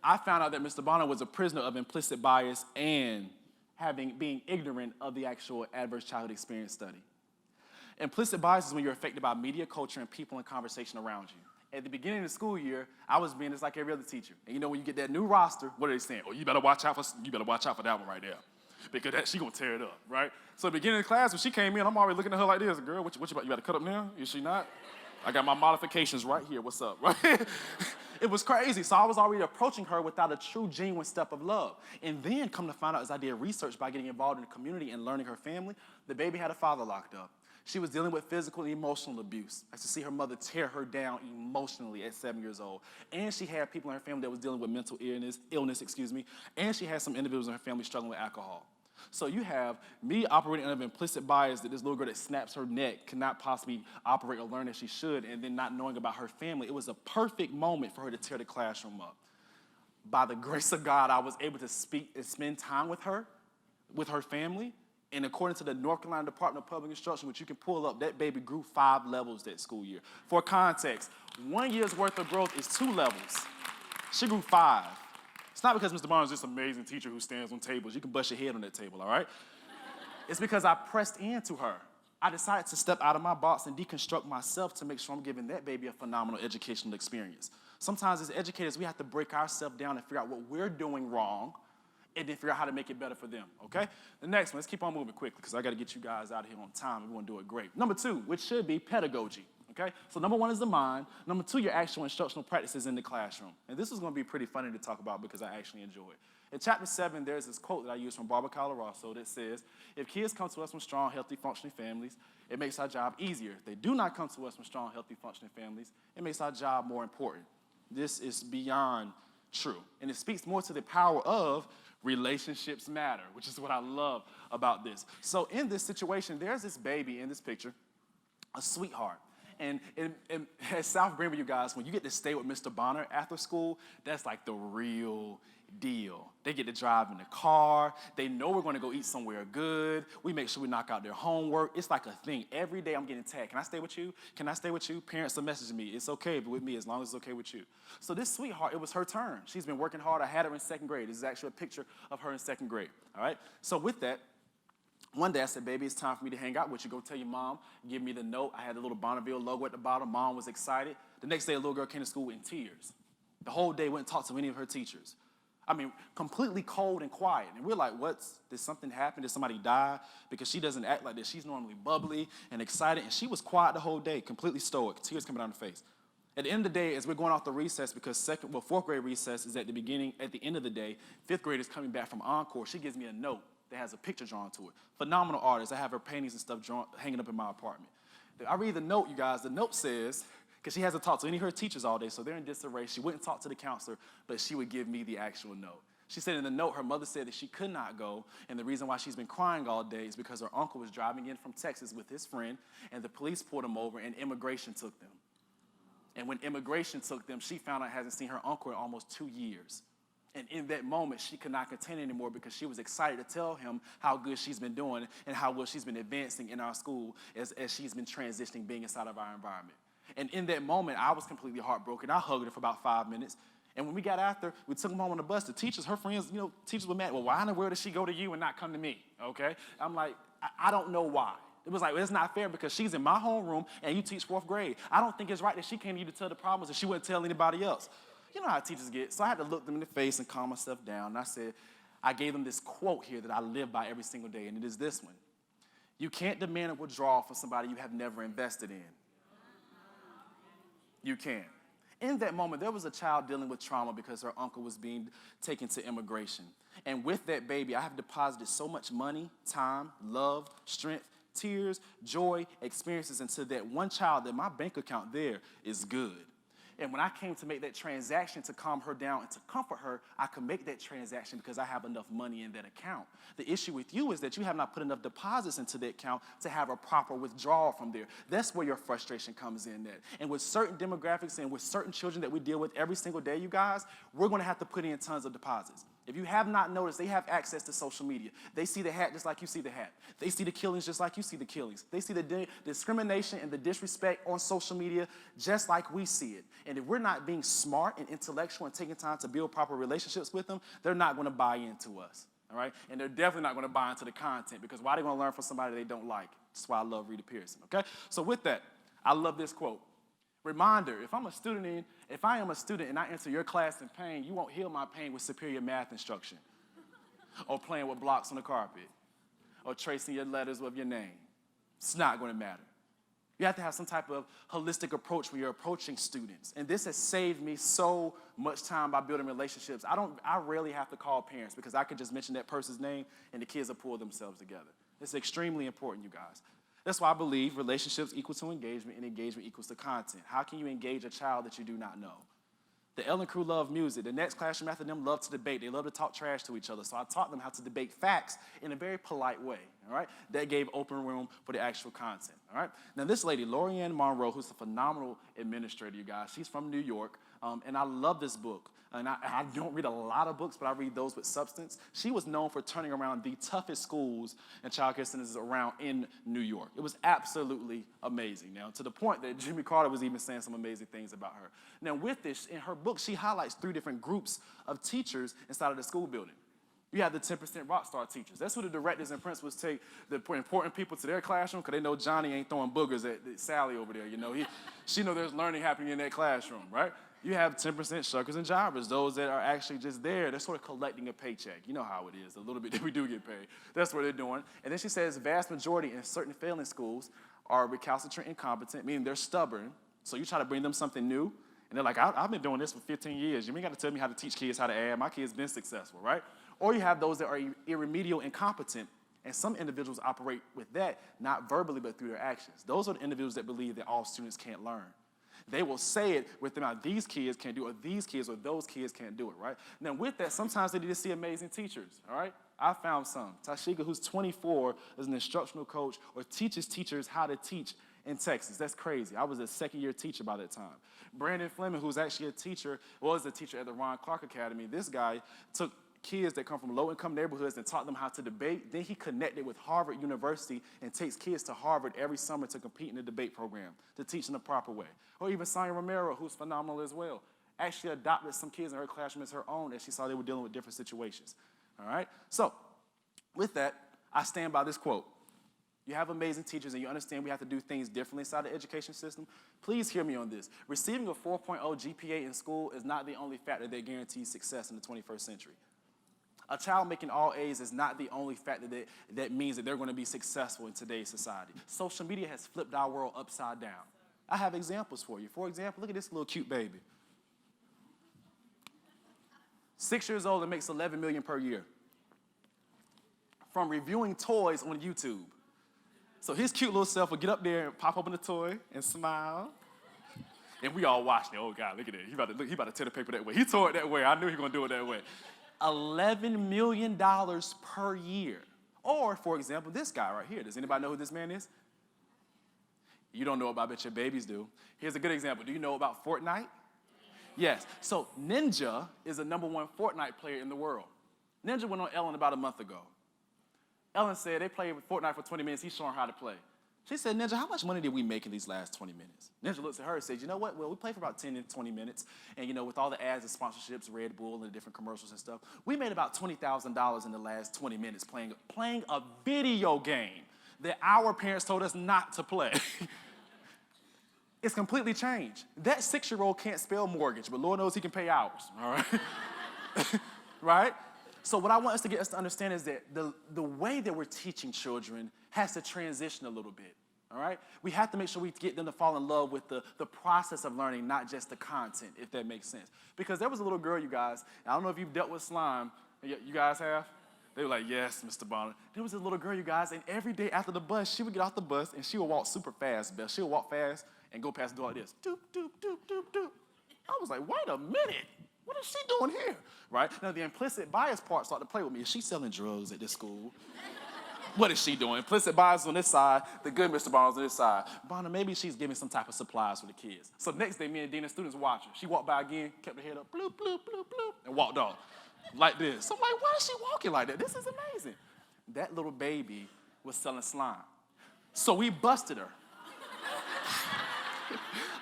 I found out that Mr. Bonner was a prisoner of implicit bias and being ignorant of the actual adverse childhood experience study. Implicit bias is when you're affected by media, culture, and people and conversation around you. At the beginning of the school year, I was being just like every other teacher. And when you get that new roster, what are they saying? Oh, you better watch out for that one right there. Because she gonna tear it up, right? So at the beginning of the class, when she came in, I'm already looking at her like this. Girl, what you about to cut up now? Is she not? I got my modifications right here. What's up, right? It was crazy. So I was already approaching her without a true, genuine step of love. And then come to find out as I did research by getting involved in the community and learning her family, the baby had a father locked up. She was dealing with physical and emotional abuse. I used to see her mother tear her down emotionally at 7 years old. And she had people in her family that was dealing with mental illness, and she had some individuals in her family struggling with alcohol. So you have me operating under implicit bias that this little girl that snaps her neck cannot possibly operate or learn as she should, and then not knowing about her family. It was a perfect moment for her to tear the classroom up. By the grace of God, I was able to speak and spend time with her family, and according to the North Carolina Department of Public Instruction, which you can pull up, that baby grew 5 levels that school year. For context, 1 year's worth of growth is 2 levels. She grew 5. It's not because Mr. Bonner is this amazing teacher who stands on tables. You can bust your head on that table, all right? It's because I pressed into her. I decided to step out of my box and deconstruct myself to make sure I'm giving that baby a phenomenal educational experience. Sometimes as educators, we have to break ourselves down and figure out what we're doing wrong and then figure out how to make it better for them, okay? The next one, let's keep on moving quickly because I got to get you guys out of here on time and we want to do it great. Number 2, which should be pedagogy. Okay? So number 1 is the mind. Number 2, your actual instructional practices in the classroom. And this is going to be pretty funny to talk about because I actually enjoy it. In chapter 7, there's this quote that I use from Barbara Coloroso that says, if kids come to us from strong, healthy, functioning families, it makes our job easier. If they do not come to us from strong, healthy, functioning families, it makes our job more important. This is beyond true. And it speaks more to the power of relationships matter, which is what I love about this. So in this situation, there's this baby in this picture, a sweetheart. And at South Greenville, you guys, when you get to stay with Mr. Bonner after school, that's like the real deal. They get to drive in the car. They know we're going to go eat somewhere good. We make sure we knock out their homework. It's like a thing. Every day I'm getting tagged. Can I stay with you? Can I stay with you? Parents are messaging me. It's okay with me as long as it's okay with you. So this sweetheart, it was her turn. She's been working hard. I had her in second grade. This is actually a picture of her in second grade. All right? So with that, one day I said, baby, it's time for me to hang out with you. Go tell your mom, give me the note. I had the little Bonneville logo at the bottom. Mom was excited. The next day, a little girl came to school in tears. The whole day went and talked to any of her teachers. I mean, completely cold and quiet. And we're like, did something happen? Did somebody die? Because she doesn't act like this. She's normally bubbly and excited. And she was quiet the whole day, completely stoic, tears coming down her face. At the end of the day, as we're going off the recess, because fourth grade recess is at the end of the day, fifth grade is coming back from Encore. She gives me a note that has a picture drawn to it. Phenomenal artist. I have her paintings and stuff hanging up in my apartment. I read the note, you guys. The note says, because she hasn't talked to any of her teachers all day, so they're in disarray. She wouldn't talk to the counselor, but she would give me the actual note. She said in the note, her mother said that she could not go, and the reason why she's been crying all day is because her uncle was driving in from Texas with his friend, and the police pulled him over, and immigration took them. And when immigration took them, she found out hasn't seen her uncle in almost 2 years. And in that moment, she could not contain anymore because she was excited to tell him how good she's been doing and how well she's been advancing in our school as she's been transitioning, being inside of our environment. And in that moment, I was completely heartbroken. I hugged her for about 5 minutes. And when we got after, we took them home on the bus. The teachers, her friends, teachers were mad. Well, why in the world did she go to you and not come to me? Okay? I'm like, I don't know why. It was like, well, it's not fair because she's in my homeroom and you teach fourth grade. I don't think it's right that she came to you to tell the problems and she wouldn't tell anybody else. You know how teachers get. So I had to look them in the face and calm myself down. And I gave them this quote here that I live by every single day, and it is this one. You can't demand a withdrawal from somebody you have never invested in. You can't. In that moment, there was a child dealing with trauma because her uncle was being taken to immigration. And with that baby, I have deposited so much money, time, love, strength, tears, joy, experiences into that one child that my bank account there is good. And when I came to make that transaction to calm her down and to comfort her, I could make that transaction because I have enough money in that account. The issue with you is that you have not put enough deposits into that account to have a proper withdrawal from there. That's where your frustration comes in at. And with certain demographics and with certain children that we deal with every single day, you guys, we're going to have to put in tons of deposits. If you have not noticed, they have access to social media. They see the hat just like you see the hat. They see the killings just like you see the killings. They see the discrimination and the disrespect on social media just like we see it. And if we're not being smart and intellectual and taking time to build proper relationships with them, they're not going to buy into us, all right? And they're definitely not going to buy into the content because why are they going to learn from somebody they don't like? That's why I love Rita Pearson, okay? So with that, I love this quote. Reminder, if I am a student and I enter your class in pain, you won't heal my pain with superior math instruction or playing with blocks on the carpet or tracing your letters with your name. It's not going to matter. You have to have some type of holistic approach when you're approaching students. And this has saved me so much time by building relationships. I rarely have to call parents because I can just mention that person's name and the kids will pull themselves together. It's extremely important, you guys. That's why I believe relationships equal to engagement and engagement equals to content. How can you engage a child that you do not know? The Ellen crew love music. The next classroom after them love to debate. They love to talk trash to each other. So I taught them how to debate facts in a very polite way, all right? That gave open room for the actual content, all right? Now this lady, Lorianne Monroe, who's a phenomenal administrator, you guys. She's from New York, and I love this book. And I don't read a lot of books, but I read those with substance. She was known for turning around the toughest schools and child care centers around in New York. It was absolutely amazing. Now, to the point that Jimmy Carter was even saying some amazing things about her. Now, with this, in her book, she highlights 3 different groups of teachers inside of the school building. You have the 10% rock star teachers. That's who the directors and principals take the important people to their classroom because they know Johnny ain't throwing boogers at Sally over there. You know, she know there's learning happening in that classroom, right? You have 10% shuckers and jivers, those that are actually just there. They're sort of collecting a paycheck. You know how it is, a little bit that we do get paid. That's what they're doing. And then she says vast majority in certain failing schools are recalcitrant, incompetent, meaning they're stubborn. So you try to bring them something new, and they're like, I've been doing this for 15 years. You ain't got to tell me how to teach kids how to add. My kid's been successful, right? Or you have those that are irremedial, incompetent, and some individuals operate with that, not verbally, but through their actions. Those are the individuals that believe that all students can't learn. They will say it with them out, these kids can't do it, or these kids or those kids can't do it, right? Now with that, sometimes they need to see amazing teachers, all right? I found some. Tashika, who's 24, is an instructional coach or teaches teachers how to teach in Texas. That's crazy. I was a second-year teacher by that time. Brandon Fleming, who's actually a teacher, was a teacher at the Ron Clark Academy. This guy took kids that come from low-income neighborhoods and taught them how to debate. Then he connected with Harvard University and takes kids to Harvard every summer to compete in the debate program, to teach them the proper way. Or even Sonia Romero, who's phenomenal as well, actually adopted some kids in her classroom as her own as she saw they were dealing with different situations. All right? So with that, I stand by this quote. You have amazing teachers and you understand we have to do things differently inside the education system. Please hear me on this. Receiving a 4.0 GPA in school is not the only factor that guarantees success in the 21st century. A child making all A's is not the only factor that means that they're going to be successful in today's society. Social media has flipped our world upside down. I have examples for you. For example, look at this little cute baby. 6 years old and makes $11 million per year from reviewing toys on YouTube. So his cute little self will get up there and pop open the toy and smile. And we all watching it. Oh, God, look at it. He about to tear the paper that way. He tore it that way. I knew he was going to do it that way. $11 million per year. Or, for example, this guy right here. Does anybody know who this man is? You don't know about it, I bet your babies do. Here's a good example. Do you know about Fortnite? Yes. So Ninja is the #1 Fortnite player in the world. Ninja went on Ellen about a month ago. Ellen said they played Fortnite for 20 minutes. He's showing her how to play. She said, Ninja, how much money did we make in these last 20 minutes? Ninja looks at her and says, you know what? Well, we played for about 10 to 20 minutes. And, with all the ads and sponsorships, Red Bull and the different commercials and stuff, we made about $20,000 in the last 20 minutes playing a video game that our parents told us not to play. It's completely changed. That 6-year-old can't spell mortgage, but Lord knows he can pay ours, all right? Right? So what I want us to understand is that the way that we're teaching children has to transition a little bit, all right? We have to make sure we get them to fall in love with the process of learning, not just the content, if that makes sense. Because there was a little girl, you guys, I don't know if you've dealt with slime. You guys have? They were like, yes, Mr. Bonner. There was a little girl, you guys, and every day after the bus, she would get off the bus and she would walk super fast, Beth. She would walk fast and go past the door like this. Doop, doop, doop, doop, doop. I was like, wait a minute. What is she doing here? Right? Now, the implicit bias part started to play with me. Is she selling drugs at this school? What is she doing? Implicit bias on this side, the good Mr. Bonner's on this side. Bonner, maybe she's giving some type of supplies for the kids. So next day, me and Dina students watching. She walked by again, kept her head up, bloop, bloop, bloop, bloop, and walked off like this. So I'm like, why is she walking like that? This is amazing. That little baby was selling slime. So we busted her.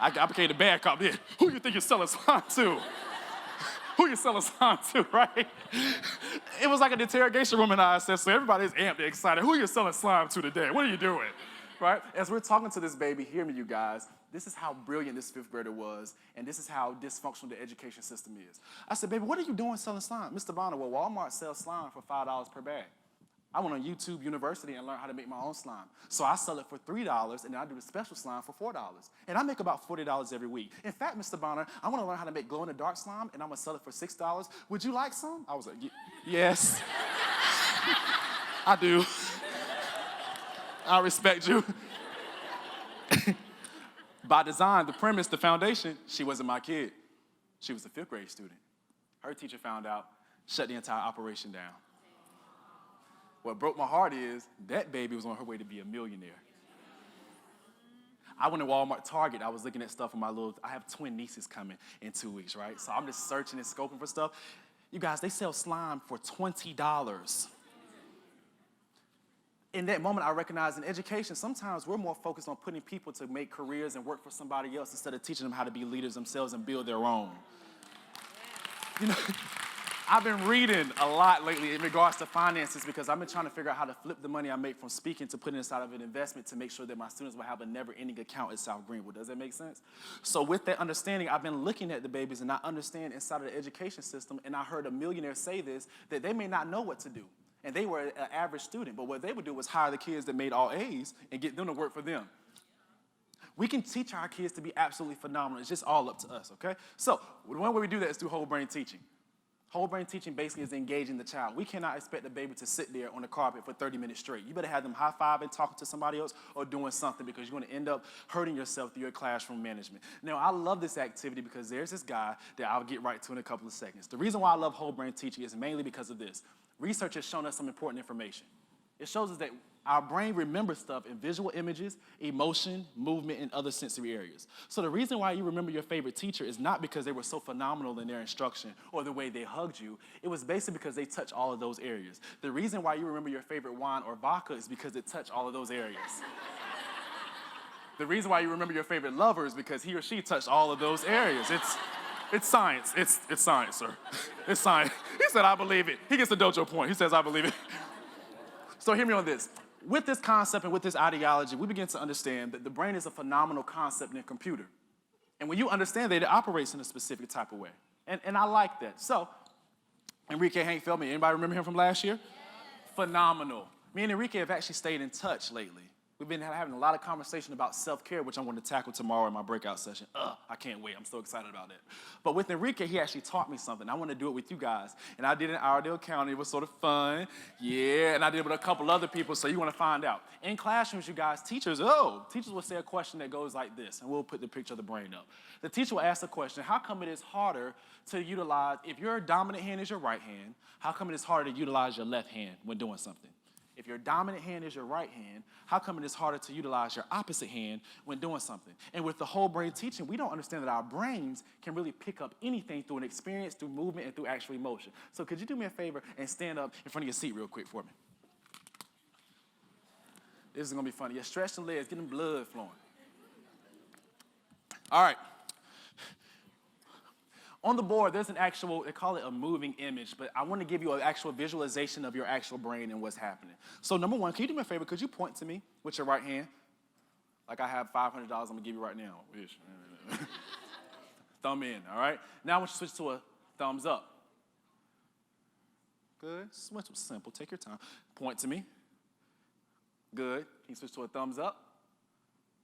I became the bad cop then. Who you think you're selling slime to? Who you selling slime to, right? It was like an interrogation room in ISS, so everybody's amped and excited. Who you selling slime to today? What are you doing, right? As we're talking to this baby, hear me, you guys, this is how brilliant this 5th grader was, and this is how dysfunctional the education system is. I said, baby, what are you doing selling slime? Mr. Bonner, well, Walmart sells slime for $5 per bag. I went on YouTube University and learned how to make my own slime. So I sell it for $3, and then I do the special slime for $4. And I make about $40 every week. In fact, Mr. Bonner, I want to learn how to make glow-in-the-dark slime, and I'm going to sell it for $6. Would you like some? I was like, yes. I do. I respect you. By design, the premise, the foundation, she wasn't my kid. She was a 5th grade student. Her teacher found out, shut the entire operation down. What broke my heart is that baby was on her way to be a millionaire. I went to Walmart, Target. I was looking at stuff for I have twin nieces coming in 2 weeks, right? So I'm just searching and scoping for stuff. You guys, they sell slime for $20. In that moment, I recognized in education, sometimes we're more focused on putting people to make careers and work for somebody else instead of teaching them how to be leaders themselves and build their own. I've been reading a lot lately in regards to finances because I've been trying to figure out how to flip the money I make from speaking to put it inside of an investment to make sure that my students will have a never-ending account at South Greenwood. Does that make sense? So with that understanding, I've been looking at the babies and I understand inside of the education system, and I heard a millionaire say this, that they may not know what to do. And they were an average student, but what they would do was hire the kids that made all A's and get them to work for them. We can teach our kids to be absolutely phenomenal. It's just all up to us, okay? So one way we do that is through whole brain teaching. Whole brain teaching basically is engaging the child. We cannot expect the baby to sit there on the carpet for 30 minutes straight. You better have them high-fiving, talking to somebody else, or doing something because you're going to end up hurting yourself through your classroom management. Now, I love this activity because there's this guy that I'll get right to in a couple of seconds. The reason why I love whole brain teaching is mainly because of this. Research has shown us some important information. It shows us that our brain remembers stuff in visual images, emotion, movement, and other sensory areas. So the reason why you remember your favorite teacher is not because they were so phenomenal in their instruction or the way they hugged you. It was basically because they touched all of those areas. The reason why you remember your favorite wine or vodka is because it touched all of those areas. The reason why you remember your favorite lover is because he or she touched all of those areas. It's science. It's science, sir. It's science. He said, I believe it. He gets the dojo point. He says, I believe it. So hear me on this. With this concept and with this ideology, we begin to understand that the brain is a phenomenal concept in a computer. And when you understand that, it operates in a specific type of way. And I like that. So, Enrique Hank Feldman, anybody remember him from last year? Yes. Phenomenal. Me and Enrique have actually stayed in touch lately. We've been having a lot of conversation about self-care, which I'm going to tackle tomorrow in my breakout session. I can't wait. I'm so excited about that. But with Enrique, he actually taught me something. I want to do it with you guys. And I did it in Iredell County. It was sort of fun. Yeah, and I did it with a couple other people, so you want to find out. In classrooms, you guys, teachers will say a question that goes like this, and we'll put the picture of the brain up. The teacher will ask the question, how come it is harder to utilize, if your dominant hand is your right hand, how come it is harder to utilize your left hand when doing something? If your dominant hand is your right hand, how come it is harder to utilize your opposite hand when doing something? And with the whole brain teaching, we don't understand that our brains can really pick up anything through an experience, through movement, and through actual emotion. So could you do me a favor and stand up in front of your seat real quick for me? This is going to be funny. Yeah, stretch the legs, get them blood flowing. All right. On the board, there's an actual, they call it a moving image, but I want to give you an actual visualization of your actual brain and what's happening. So number one, can you do me a favor? Could you point to me with your right hand? Like I have $500 I'm going to give you right now. Thumb in, all right? Now I want you to switch to a thumbs up. Good. Switch was simple. Take your time. Point to me. Good. Can you switch to a thumbs up?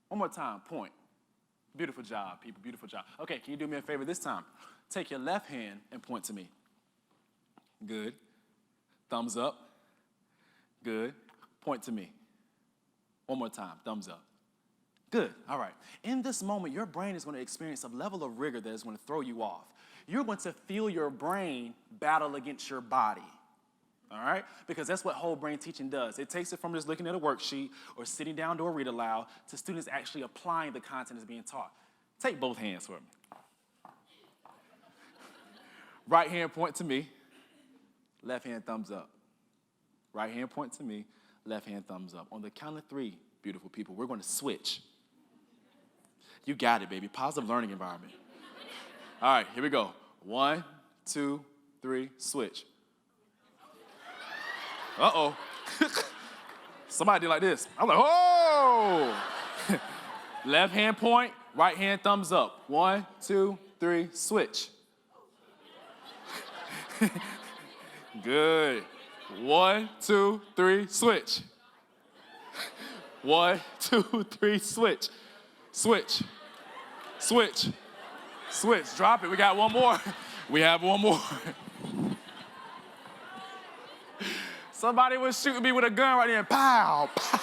One more time. Point. Beautiful job, people. Beautiful job. Okay, can you do me a favor this time? Take your left hand and point to me. Good. Thumbs up. Good. Point to me. One more time. Thumbs up. Good. All right. In this moment, your brain is going to experience a level of rigor that is going to throw you off. You're going to feel your brain battle against your body. All right? Because that's what whole brain teaching does. It takes it from just looking at a worksheet or sitting down to a read aloud to students actually applying the content that's being taught. Take both hands for me. Right hand point to me. Left hand thumbs up. Right hand point to me. Left hand thumbs up. On the count of 3, beautiful people, we're going to switch. You got it, baby. Positive learning environment. All right, here we go. 1, 2, 3, switch. Uh-oh. Somebody did like this. I'm like, oh! Left hand point, right hand thumbs up. 1, 2, 3, switch. Good. 1, 2, 3, switch. 1, 2, 3, switch. Switch. Switch. Switch. Drop it. We got one more. We have one more. Somebody was shooting me with a gun right there. Pow, pow.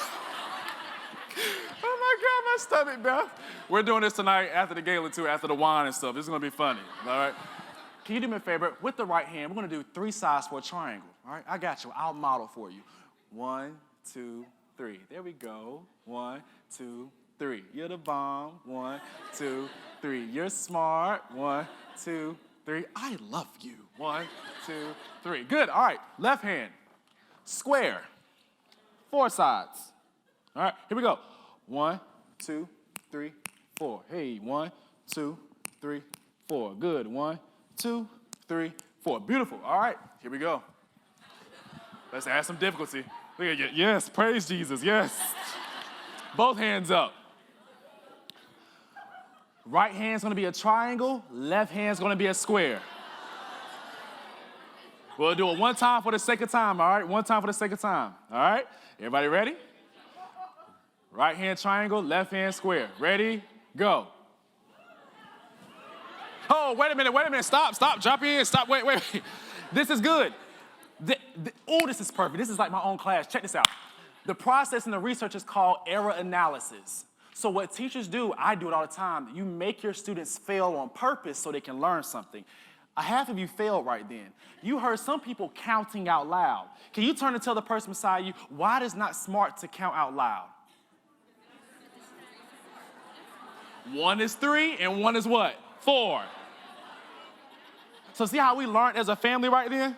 Oh my God, my stomach, bro. We're doing this tonight after the gala too, after the wine and stuff. This is gonna be funny, all right? Can you do me a favor? With the right hand, we're gonna do 3 sides for a triangle, all right? I got you, I'll model for you. 1, 2, 3. There we go. 1, 2, 3. You're the bomb. 1, 2, 3. You're smart. 1, 2, 3. I love you. 1, 2, 3. Good, all right, left hand. Square. 4 sides. All right, here we go. 1, 2, 3, 4. Hey, 1, 2, 3, 4. Good. 1, 2, 3, 4. Beautiful. All right, here we go. Let's add some difficulty. Look at you. Yes, praise Jesus. Yes. Both hands up. Right hand's gonna be a triangle. Left hand's gonna be a square. We'll do it one time for the sake of time, all right? One time for the sake of time, all right? Everybody ready? Right hand triangle, left hand square. Ready, go. Oh, wait a minute, stop, drop in, stop, wait. This is good. Oh, this is perfect. This is like my own class. Check this out. The process and the research is called error analysis. So what teachers do, I do it all the time, you make your students fail on purpose so they can learn something. Half of you failed right then. You heard some people counting out loud. Can you turn and tell the person beside you, why it is not smart to count out loud? 1 is 3 and 1 is what? 4. So see how we learned as a family right then?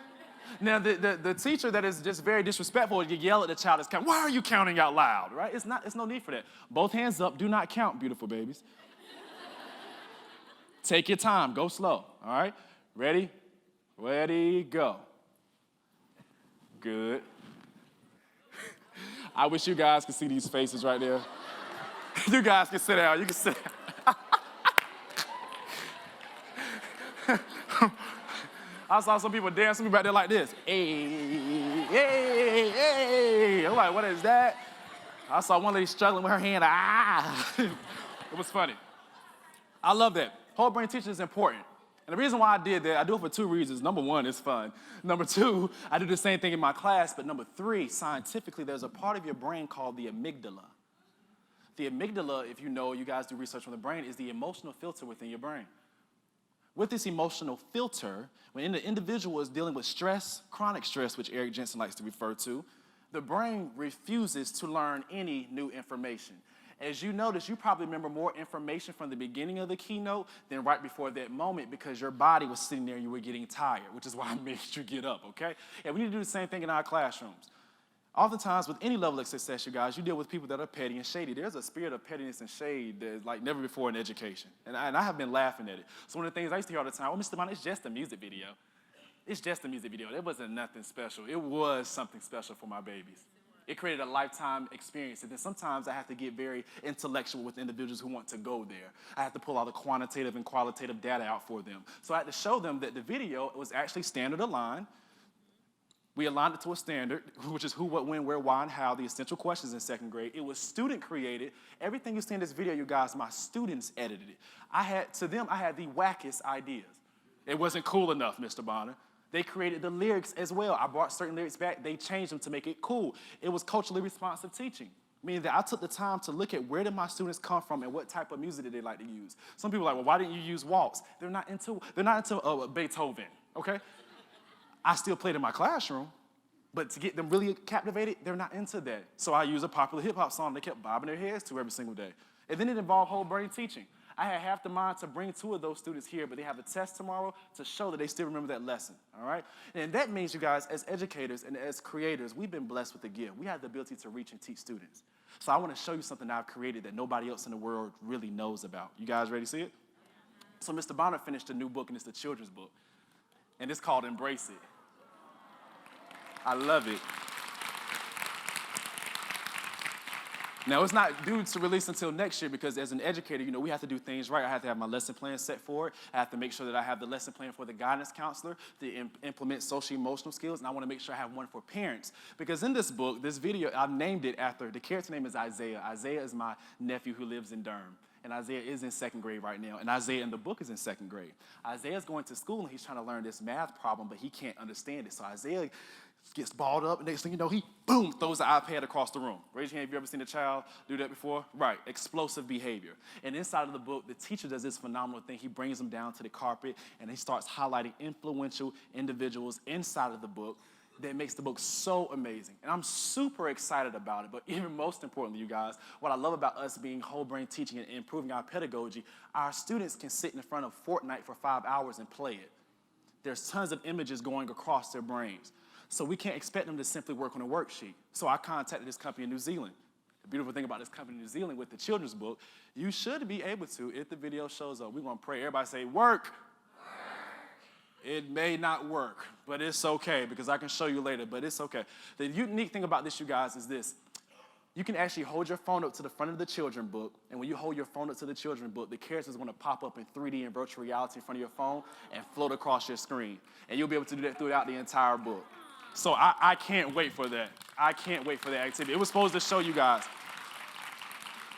Now, the teacher that is just very disrespectful, you yell at the child that's counting, why are you counting out loud, right? It's no need for that. Both hands up, do not count, beautiful babies. Take your time, go slow, all right? Ready? Ready, go. Good. I wish you guys could see these faces right there. You guys can sit down, you can sit down. I saw some people dancing back there like this. Hey, hey, hey. I'm like, what is that? I saw one lady struggling with her hand. It was funny. I love that. Whole brain teaching is important. And the reason why I did that, I do it for 2 reasons. Number 1, it's fun. Number 2, I do the same thing in my class. But number 3, scientifically, there's a part of your brain called the amygdala. The amygdala, if you know, you guys do research on the brain, is the emotional filter within your brain. With this emotional filter, when the individual is dealing with stress, chronic stress, which Eric Jensen likes to refer to, the brain refuses to learn any new information. As you notice, you probably remember more information from the beginning of the keynote than right before that moment because your body was sitting there and you were getting tired, which is why I made you get up, okay? And we need to do the same thing in our classrooms. Oftentimes, with any level of success, you guys, you deal with people that are petty and shady. There's a spirit of pettiness and shade that is like never before in education. And I have been laughing at it. So one of the things I used to hear all the time, oh, Mr. Bonner, it's just a music video. It's just a music video. It wasn't nothing special. It was something special for my babies. It created a lifetime experience. And then sometimes I have to get very intellectual with individuals who want to go there. I have to pull all the quantitative and qualitative data out for them. So I had to show them that the video was actually standard aligned. We aligned it to a standard, which is who, what, when, where, why, and how, the essential questions in 2nd grade. It was student created. Everything you see in this video, you guys, my students edited it. I had the wackest ideas. It wasn't cool enough, Mr. Bonner. They created the lyrics as well. I brought certain lyrics back. They changed them to make it cool. It was culturally responsive teaching, meaning that I took the time to look at where did my students come from and what type of music did they like to use. Some people are like, well, why didn't you use waltz? They're not into Beethoven, okay? I still played in my classroom, but to get them really captivated, they're not into that. So I use a popular hip-hop song they kept bobbing their heads to every single day. And then it involved whole brain teaching. I had half the mind to bring 2 of those students here, but they have a test tomorrow to show that they still remember that lesson, all right? And that means, you guys, as educators and as creators, we've been blessed with a gift. We have the ability to reach and teach students. So I want to show you something I've created that nobody else in the world really knows about. You guys ready to see it? So Mr. Bonner finished a new book, and it's a children's book. And it's called Embrace It. I love it. Now, it's not due to release until next year because as an educator, you know, we have to do things right. I have to have my lesson plan set for it. I have to make sure that I have the lesson plan for the guidance counselor to implement social-emotional skills, and I want to make sure I have one for parents. Because in this book, this video, I've named it after, the character name is Isaiah. Isaiah is my nephew who lives in Durham. And Isaiah is in 2nd grade right now. And Isaiah in the book is in 2nd grade. Isaiah's going to school, and he's trying to learn this math problem, but he can't understand it. So Isaiah gets balled up, and next thing you know, he, boom, throws the iPad across the room. Raise your hand if you've ever seen a child do that before. Right, explosive behavior. And inside of the book, the teacher does this phenomenal thing. He brings them down to the carpet, and he starts highlighting influential individuals inside of the book that makes the book so amazing. And I'm super excited about it, but even most importantly, you guys, what I love about us being whole brain teaching and improving our pedagogy, our students can sit in front of Fortnite for 5 hours and play it. There's tons of images going across their brains. So we can't expect them to simply work on a worksheet. So I contacted this company in New Zealand. The beautiful thing about this company in New Zealand with the children's book, you should be able to, if the video shows up, we're gonna pray, everybody say, work. It may not work, but it's okay because I can show you later, but it's okay. The unique thing about this, you guys, is this. You can actually hold your phone up to the front of the children's book, and when you hold your phone up to the children's book, the characters are going to pop up in 3D and virtual reality in front of your phone and float across your screen. And you'll be able to do that throughout the entire book. So I can't wait for that. I can't wait for that activity. It was supposed to show you guys.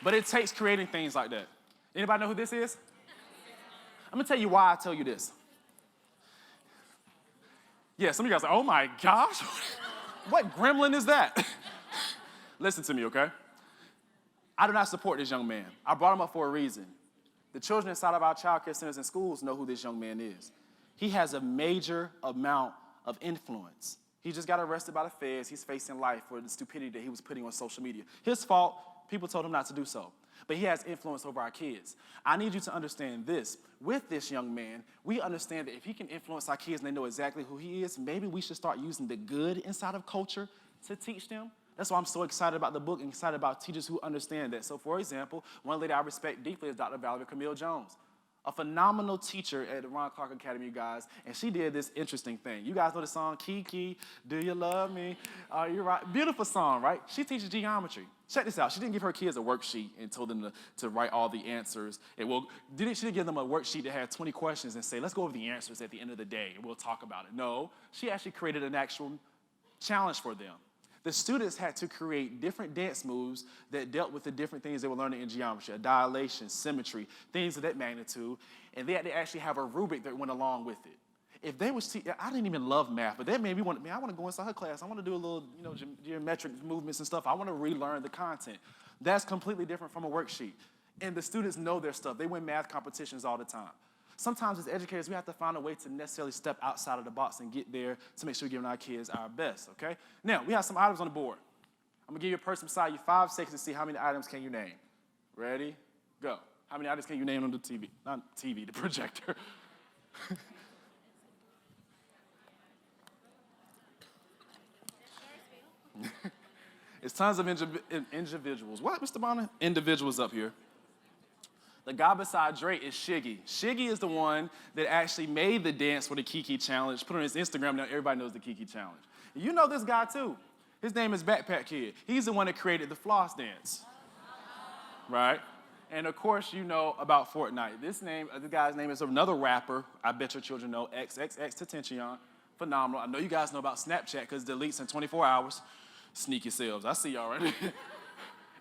But it takes creating things like that. Anybody know who this is? I'm going to tell you why I tell you this. Yeah, some of you guys are like, oh my gosh, what gremlin is that? Listen to me, okay? I do not support this young man. I brought him up for a reason. The children inside of our child care centers and schools know who this young man is. He has a major amount of influence. He just got arrested by the feds. He's facing life for the stupidity that he was putting on social media. His fault, people told him not to do so. But he has influence over our kids. I need you to understand this. With this young man, we understand that if he can influence our kids and they know exactly who he is, maybe we should start using the good inside of culture to teach them. That's why I'm so excited about the book and excited about teachers who understand that. So, for example, one lady I respect deeply is Dr. Valerie Camille Jones, a phenomenal teacher at the Ron Clark Academy, you guys, and she did this interesting thing. You guys know the song, Kiki, Do You Love Me? You're right. Beautiful song, right? She teaches geometry. Check this out. She didn't give her kids a worksheet and told them to write all the answers. She didn't give them a worksheet that had 20 questions and say, let's go over the answers at the end of the day, and we'll talk about it. No, she actually created an actual challenge for them. The students had to create different dance moves that dealt with the different things they were learning in geometry, dilation, symmetry, things of that magnitude, and they had to actually have a rubric that went along with it. If they was, I didn't even love math, but that made me want, I want to go inside her class. I want to do a little, geometric movements and stuff. I want to relearn the content. That's completely different from a worksheet. And the students know their stuff. They win math competitions all the time. Sometimes as educators, we have to find a way to necessarily step outside of the box and get there to make sure we're giving our kids our best, okay? Now, we have some items on the board. I'm gonna give you a person beside you 5 seconds to see how many items can you name. Ready? Go. How many items can you name on the TV? Not TV, the projector. It's tons of individuals. What, Mr. Bonner? Individuals up here. The guy beside Dre is Shiggy. Shiggy is the one that actually made the dance for the Kiki Challenge, put it on his Instagram. Now everybody knows the Kiki Challenge. You know this guy too. His name is Backpack Kid. He's the one that created the floss dance, right? And of course, you know about Fortnite. The guy's name is another rapper. I bet your children know, XXXTentacion. Phenomenal. I know you guys know about Snapchat because it deletes in 24 hours. Sneak yourselves. I see y'all right.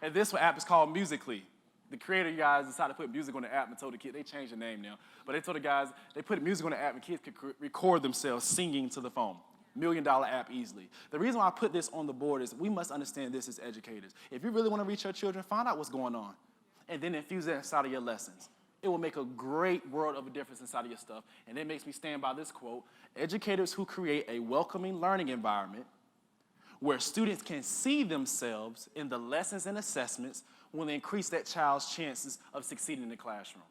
And this app is called Musical.ly. The creator, you guys, decided to put music on the app and told the kids, they changed the name now, but they told the guys, they put music on the app and kids could record themselves singing to the phone. $1 million app easily. The reason why I put this on the board is we must understand this as educators. If you really want to reach your children, find out what's going on and then infuse that inside of your lessons. It will make a great world of a difference inside of your stuff. And it makes me stand by this quote: educators who create a welcoming learning environment where students can see themselves in the lessons and assessments will increase that child's chances of succeeding in the classroom.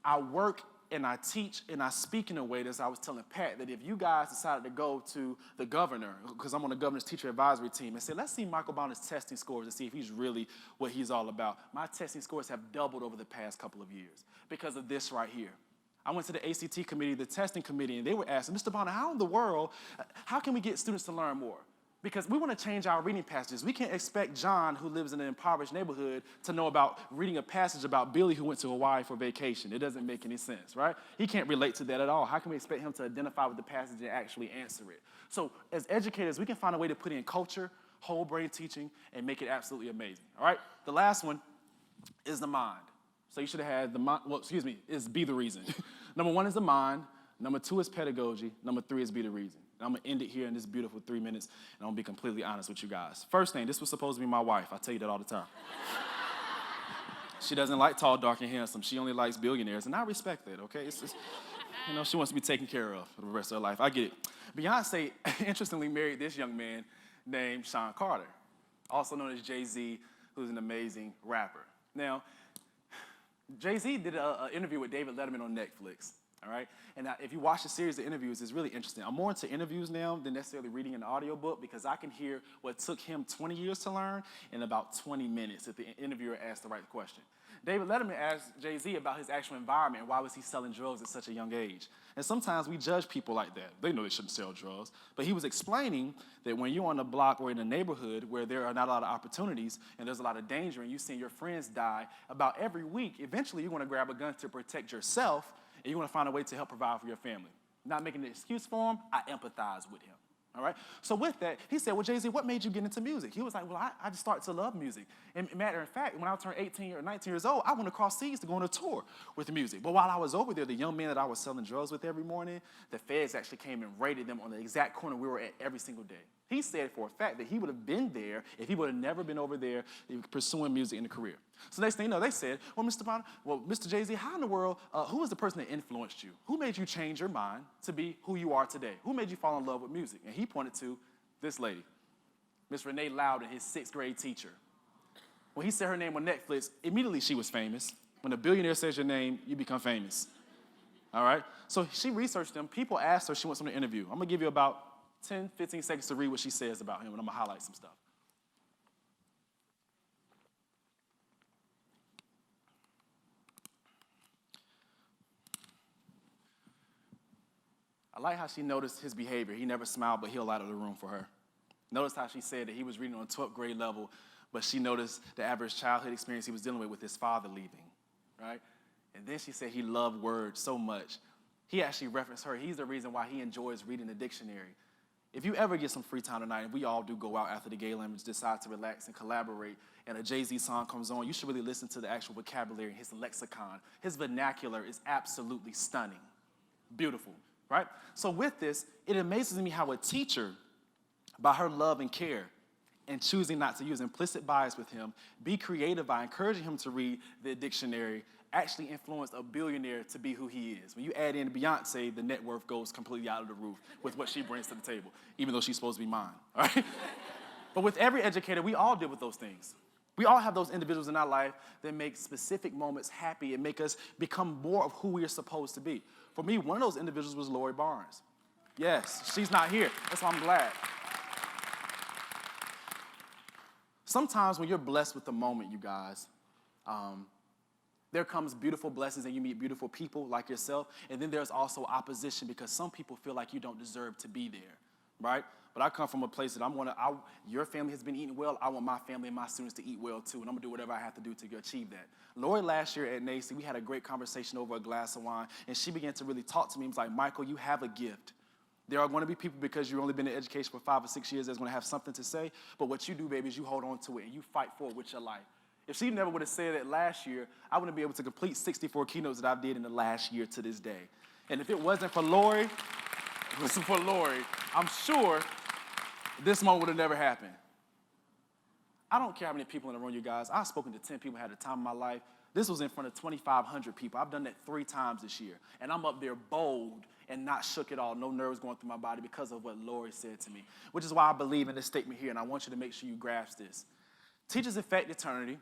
I work and I teach and I speak in a way that, as I was telling Pat, that if you guys decided to go to the governor, because I'm on the governor's teacher advisory team, and say, let's see Michael Bonner's testing scores and see if he's really what he's all about. My testing scores have doubled over the past couple of years because of this right here. I went to the ACT committee, the testing committee, and they were asking, Mr. Bonner, how in the world, how can we get students to learn more? Because we want to change our reading passages. We can't expect John, who lives in an impoverished neighborhood, to know about reading a passage about Billy who went to Hawaii for vacation. It doesn't make any sense, right? He can't relate to that at all. How can we expect him to identify with the passage and actually answer it? So as educators, we can find a way to put in culture, whole brain teaching, and make it absolutely amazing, all right? The last one is the mind. So you should have had the mind, is be the reason. Number 1 is the mind. Number 2 is pedagogy. Number 3 is be the reason. And I'm going to end it here in this beautiful 3 minutes, and I'm going to be completely honest with you guys. First thing, this was supposed to be my wife. I tell you that all the time. She doesn't like tall, dark, and handsome. She only likes billionaires, and I respect that, okay? It's just, she wants to be taken care of for the rest of her life. I get it. Beyonce, interestingly, married this young man named Sean Carter, also known as Jay-Z, who's an amazing rapper. Now, Jay-Z did an interview with David Letterman on Netflix. All right? And if you watch the series of interviews, it's really interesting. I'm more into interviews now than necessarily reading an audiobook because I can hear what took him 20 years to learn in about 20 minutes if the interviewer asked the right question. David Letterman asked Jay-Z about his actual environment and why was he selling drugs at such a young age. And sometimes we judge people like that. They know they shouldn't sell drugs. But he was explaining that when you're on a block or in a neighborhood where there are not a lot of opportunities and there's a lot of danger and you've seen your friends die, about every week, eventually you're going to grab a gun to protect yourself and you want to find a way to help provide for your family. Not making an excuse for him, I empathize with him, All right? So with that, he said, well, Jay-Z, what made you get into music? He was like, well, I just started to love music. And matter of fact, when I turned 18 or 19 years old, I went across seas to go on a tour with music. But while I was over there, the young men that I was selling drugs with every morning, the feds actually came and raided them on the exact corner we were at every single day. He said for a fact that he would have been there if he would have never been over there pursuing music in a career. So next thing you know, they said, well, Mr. Jay-Z, how in the world, who was the person that influenced you? Who made you change your mind to be who you are today? Who made you fall in love with music? And he pointed to this lady, Miss Renee Loudon, his 6th grade teacher. When he said her name on Netflix, immediately she was famous. When a billionaire says your name, you become famous. All right? So she researched him. People asked her, she wants him to interview. I'm going to give you about 10, 15 seconds to read what she says about him, and I'm going to highlight some stuff. I like how she noticed his behavior. He never smiled, but he'll light up the room for her. Notice how she said that he was reading on a 12th grade level, but she noticed the average childhood experience he was dealing with his father leaving, right? And then she said he loved words so much. He actually referenced her. He's the reason why he enjoys reading the dictionary. If you ever get some free time tonight, and we all do go out after the gala and decide to relax and collaborate, and a Jay-Z song comes on, you should really listen to the actual vocabulary, his lexicon. His vernacular is absolutely stunning, beautiful, right? So with this, it amazes me how a teacher, by her love and care, and choosing not to use implicit bias with him, be creative by encouraging him to read the dictionary, actually influenced a billionaire to be who he is. When you add in Beyonce, the net worth goes completely out of the roof with what she brings to the table, even though she's supposed to be mine, all right? But with every educator, we all deal with those things. We all have those individuals in our life that make specific moments happy and make us become more of who we are supposed to be. For me, one of those individuals was Lori Barnes. Yes, she's not here. That's why I'm glad. Sometimes when you're blessed with the moment, you guys, there comes beautiful blessings and you meet beautiful people like yourself, and then there's also opposition because some people feel like you don't deserve to be there, right? But I come from a place that your family has been eating well, I want my family and my students to eat well too, and I'm gonna do whatever I have to do to achieve that. Lori, last year at NACE, we had a great conversation over a glass of wine, and she began to really talk to me. She was like, Michael, you have a gift. There are going to be people, because you've only been in education for 5 or 6 years, that's going to have something to say, but what you do, baby, is you hold on to it and you fight for it with your life. If she never would have said that last year, I wouldn't be able to complete 64 keynotes that I did in the last year to this day. And if it wasn't for Lori, I'm sure this moment would have never happened. I don't care how many people in the room, you guys. I've spoken to 10 people, had the time of my life. This was in front of 2,500 people. I've done that 3 times this year. And I'm up there bold and not shook at all, no nerves going through my body because of what Lori said to me, which is why I believe in this statement here, and I want you to make sure you grasp this. Teachers affect eternity.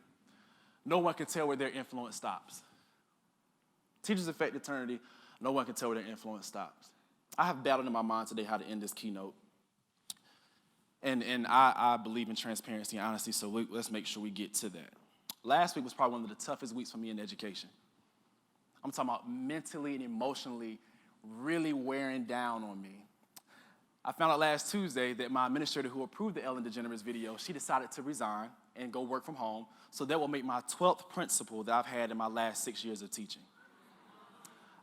No one can tell where their influence stops. Teachers affect eternity. No one can tell where their influence stops. I have battled in my mind today how to end this keynote. And I believe in transparency and honesty, so let's make sure we get to that. Last week was probably one of the toughest weeks for me in education. I'm talking about mentally and emotionally really wearing down on me. I found out last Tuesday that my administrator who approved the Ellen DeGeneres video, she decided to resign and go work from home, so that will make my 12th principal that I've had in my last 6 years of teaching.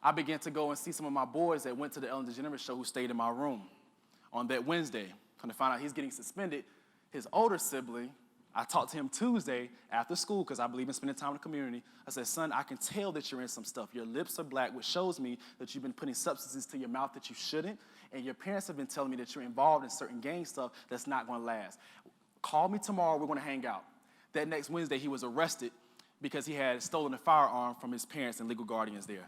I began to go and see some of my boys that went to the Ellen DeGeneres show who stayed in my room on that Wednesday. Come to find out he's getting suspended. His older sibling, I talked to him Tuesday after school because I believe in spending time in the community. I said, son, I can tell that you're in some stuff. Your lips are black, which shows me that you've been putting substances to your mouth that you shouldn't, and your parents have been telling me that you're involved in certain gang stuff that's not going to last. Call me tomorrow, we're going to hang out. That next Wednesday, he was arrested because he had stolen a firearm from his parents and legal guardians there.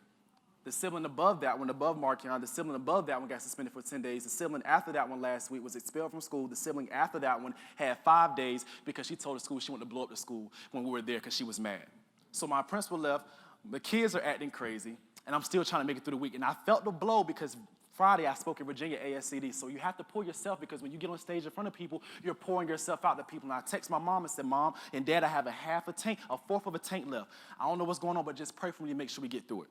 The sibling above that one, above Markion, the sibling above that one got suspended for 10 days. The sibling after that one last week was expelled from school. The sibling after that one had 5 days because she told the school she wanted to blow up the school when we were there because she was mad. So my principal left. The kids are acting crazy, and I'm still trying to make it through the week. And I felt the blow because Friday I spoke in Virginia ASCD. So you have to pull yourself because when you get on stage in front of people, you're pouring yourself out to people. And I text my mom and said, Mom and Dad, I have a fourth of a tank left. I don't know what's going on, but just pray for me to make sure we get through it.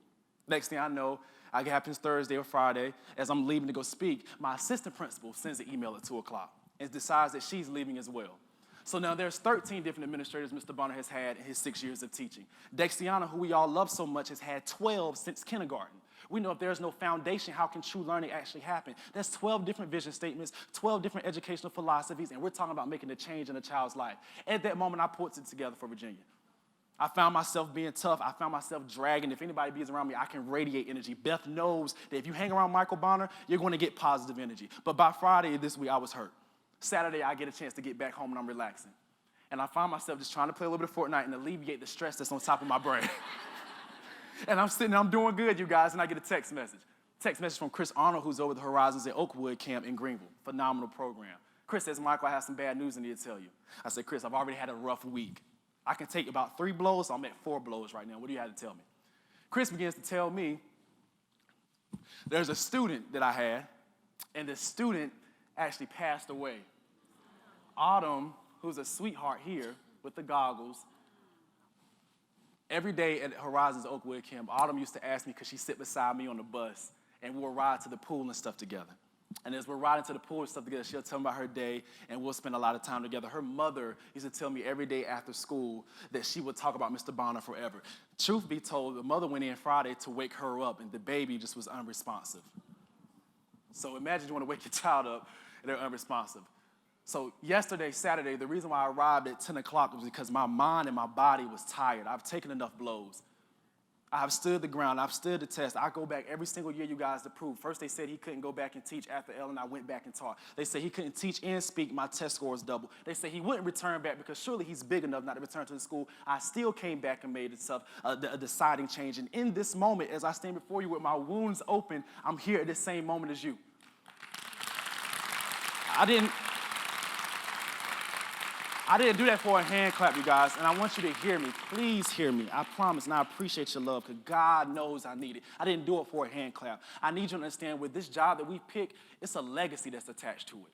Next thing I know, it happens Thursday or Friday. As I'm leaving to go speak, my assistant principal sends an email at 2 o'clock and decides that she's leaving as well. So now there's 13 different administrators Mr. Bonner has had in his 6 years of teaching. Dexiana, who we all love so much, has had 12 since kindergarten. We know if there's no foundation, how can true learning actually happen? There's 12 different vision statements, 12 different educational philosophies, and we're talking about making a change in a child's life. At that moment, I put it together for Virginia. I found myself being tough. I found myself dragging. If anybody be around me, I can radiate energy. Beth knows that if you hang around Michael Bonner, you're going to get positive energy. But by Friday this week, I was hurt. Saturday, I get a chance to get back home and I'm relaxing. And I find myself just trying to play a little bit of Fortnite and alleviate the stress that's on top of my brain. And I'm sitting there, I'm doing good, you guys, and I get a text message. Text message from Chris Arnold, who's over the Horizons at Oakwood Camp in Greenville. Phenomenal program. Chris says, Michael, I have some bad news I need to tell you. I said, Chris, I've already had a rough week. I can take about 3 blows, so I'm at 4 blows right now. What do you have to tell me? Chris begins to tell me there's a student that I had, and the student actually passed away. Autumn, who's a sweetheart here with the goggles, every day at Horizons Oakwood Camp, Autumn used to ask me, could she sit beside me on the bus, and we'll ride to the pool and stuff together. And as we're riding to the pool and stuff together, she'll tell me about her day, and we'll spend a lot of time together. Her mother used to tell me every day after school that she would talk about Mr. Bonner forever. Truth be told, the mother went in Friday to wake her up, and the baby just was unresponsive. So imagine you want to wake your child up, and they're unresponsive. So yesterday, Saturday, the reason why I arrived at 10 o'clock was because my mind and my body was tired. I've taken enough blows. I have stood the ground. I've stood the test. I go back every single year, you guys, to prove. First, they said he couldn't go back and teach after Ellen. I went back and taught. They said he couldn't teach and speak. My test scores doubled. They said he wouldn't return back because surely he's big enough not to return to the school. I still came back and made itself a deciding change. And in this moment, as I stand before you with my wounds open, I'm here at the same moment as you. I didn't do that for a hand clap, you guys, and I want you to hear me. Please hear me. I promise, and I appreciate your love, because God knows I need it. I didn't do it for a hand clap. I need you to understand with this job that we pick, it's a legacy that's attached to it.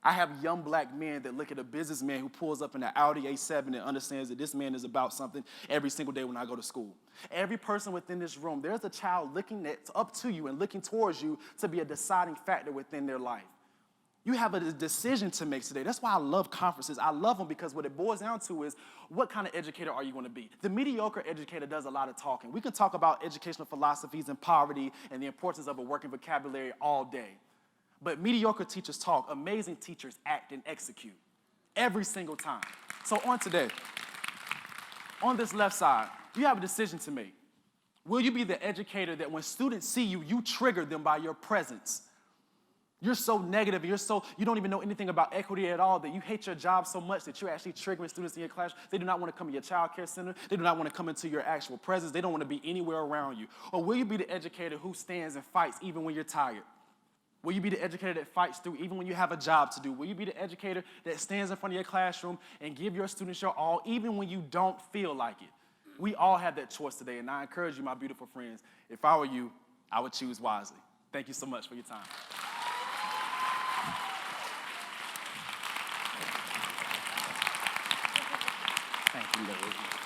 I have young black men that look at a businessman who pulls up in an Audi A7 and understands that this man is about something every single day when I go to school. Every person within this room, there's a child looking up to you and looking towards you to be a deciding factor within their life. You have a decision to make today. That's why I love conferences. I love them because what it boils down to is what kind of educator are you going to be? The mediocre educator does a lot of talking. We can talk about educational philosophies and poverty and the importance of a working vocabulary all day. But mediocre teachers talk. Amazing teachers act and execute every single time. So on today, on this left side, you have a decision to make. Will you be the educator that when students see you, you trigger them by your presence? You're so negative, you don't even know anything about equity at all, that you hate your job so much that you're actually triggering students in your class. They do not want to come to your child care center. They do not want to come into your actual presence. They don't want to be anywhere around you. Or will you be the educator who stands and fights even when you're tired? Will you be the educator that fights through even when you have a job to do? Will you be the educator that stands in front of your classroom and give your students your all even when you don't feel like it? We all have that choice today, and I encourage you, my beautiful friends, if I were you, I would choose wisely. Thank you so much for your time. Thank you, ladies.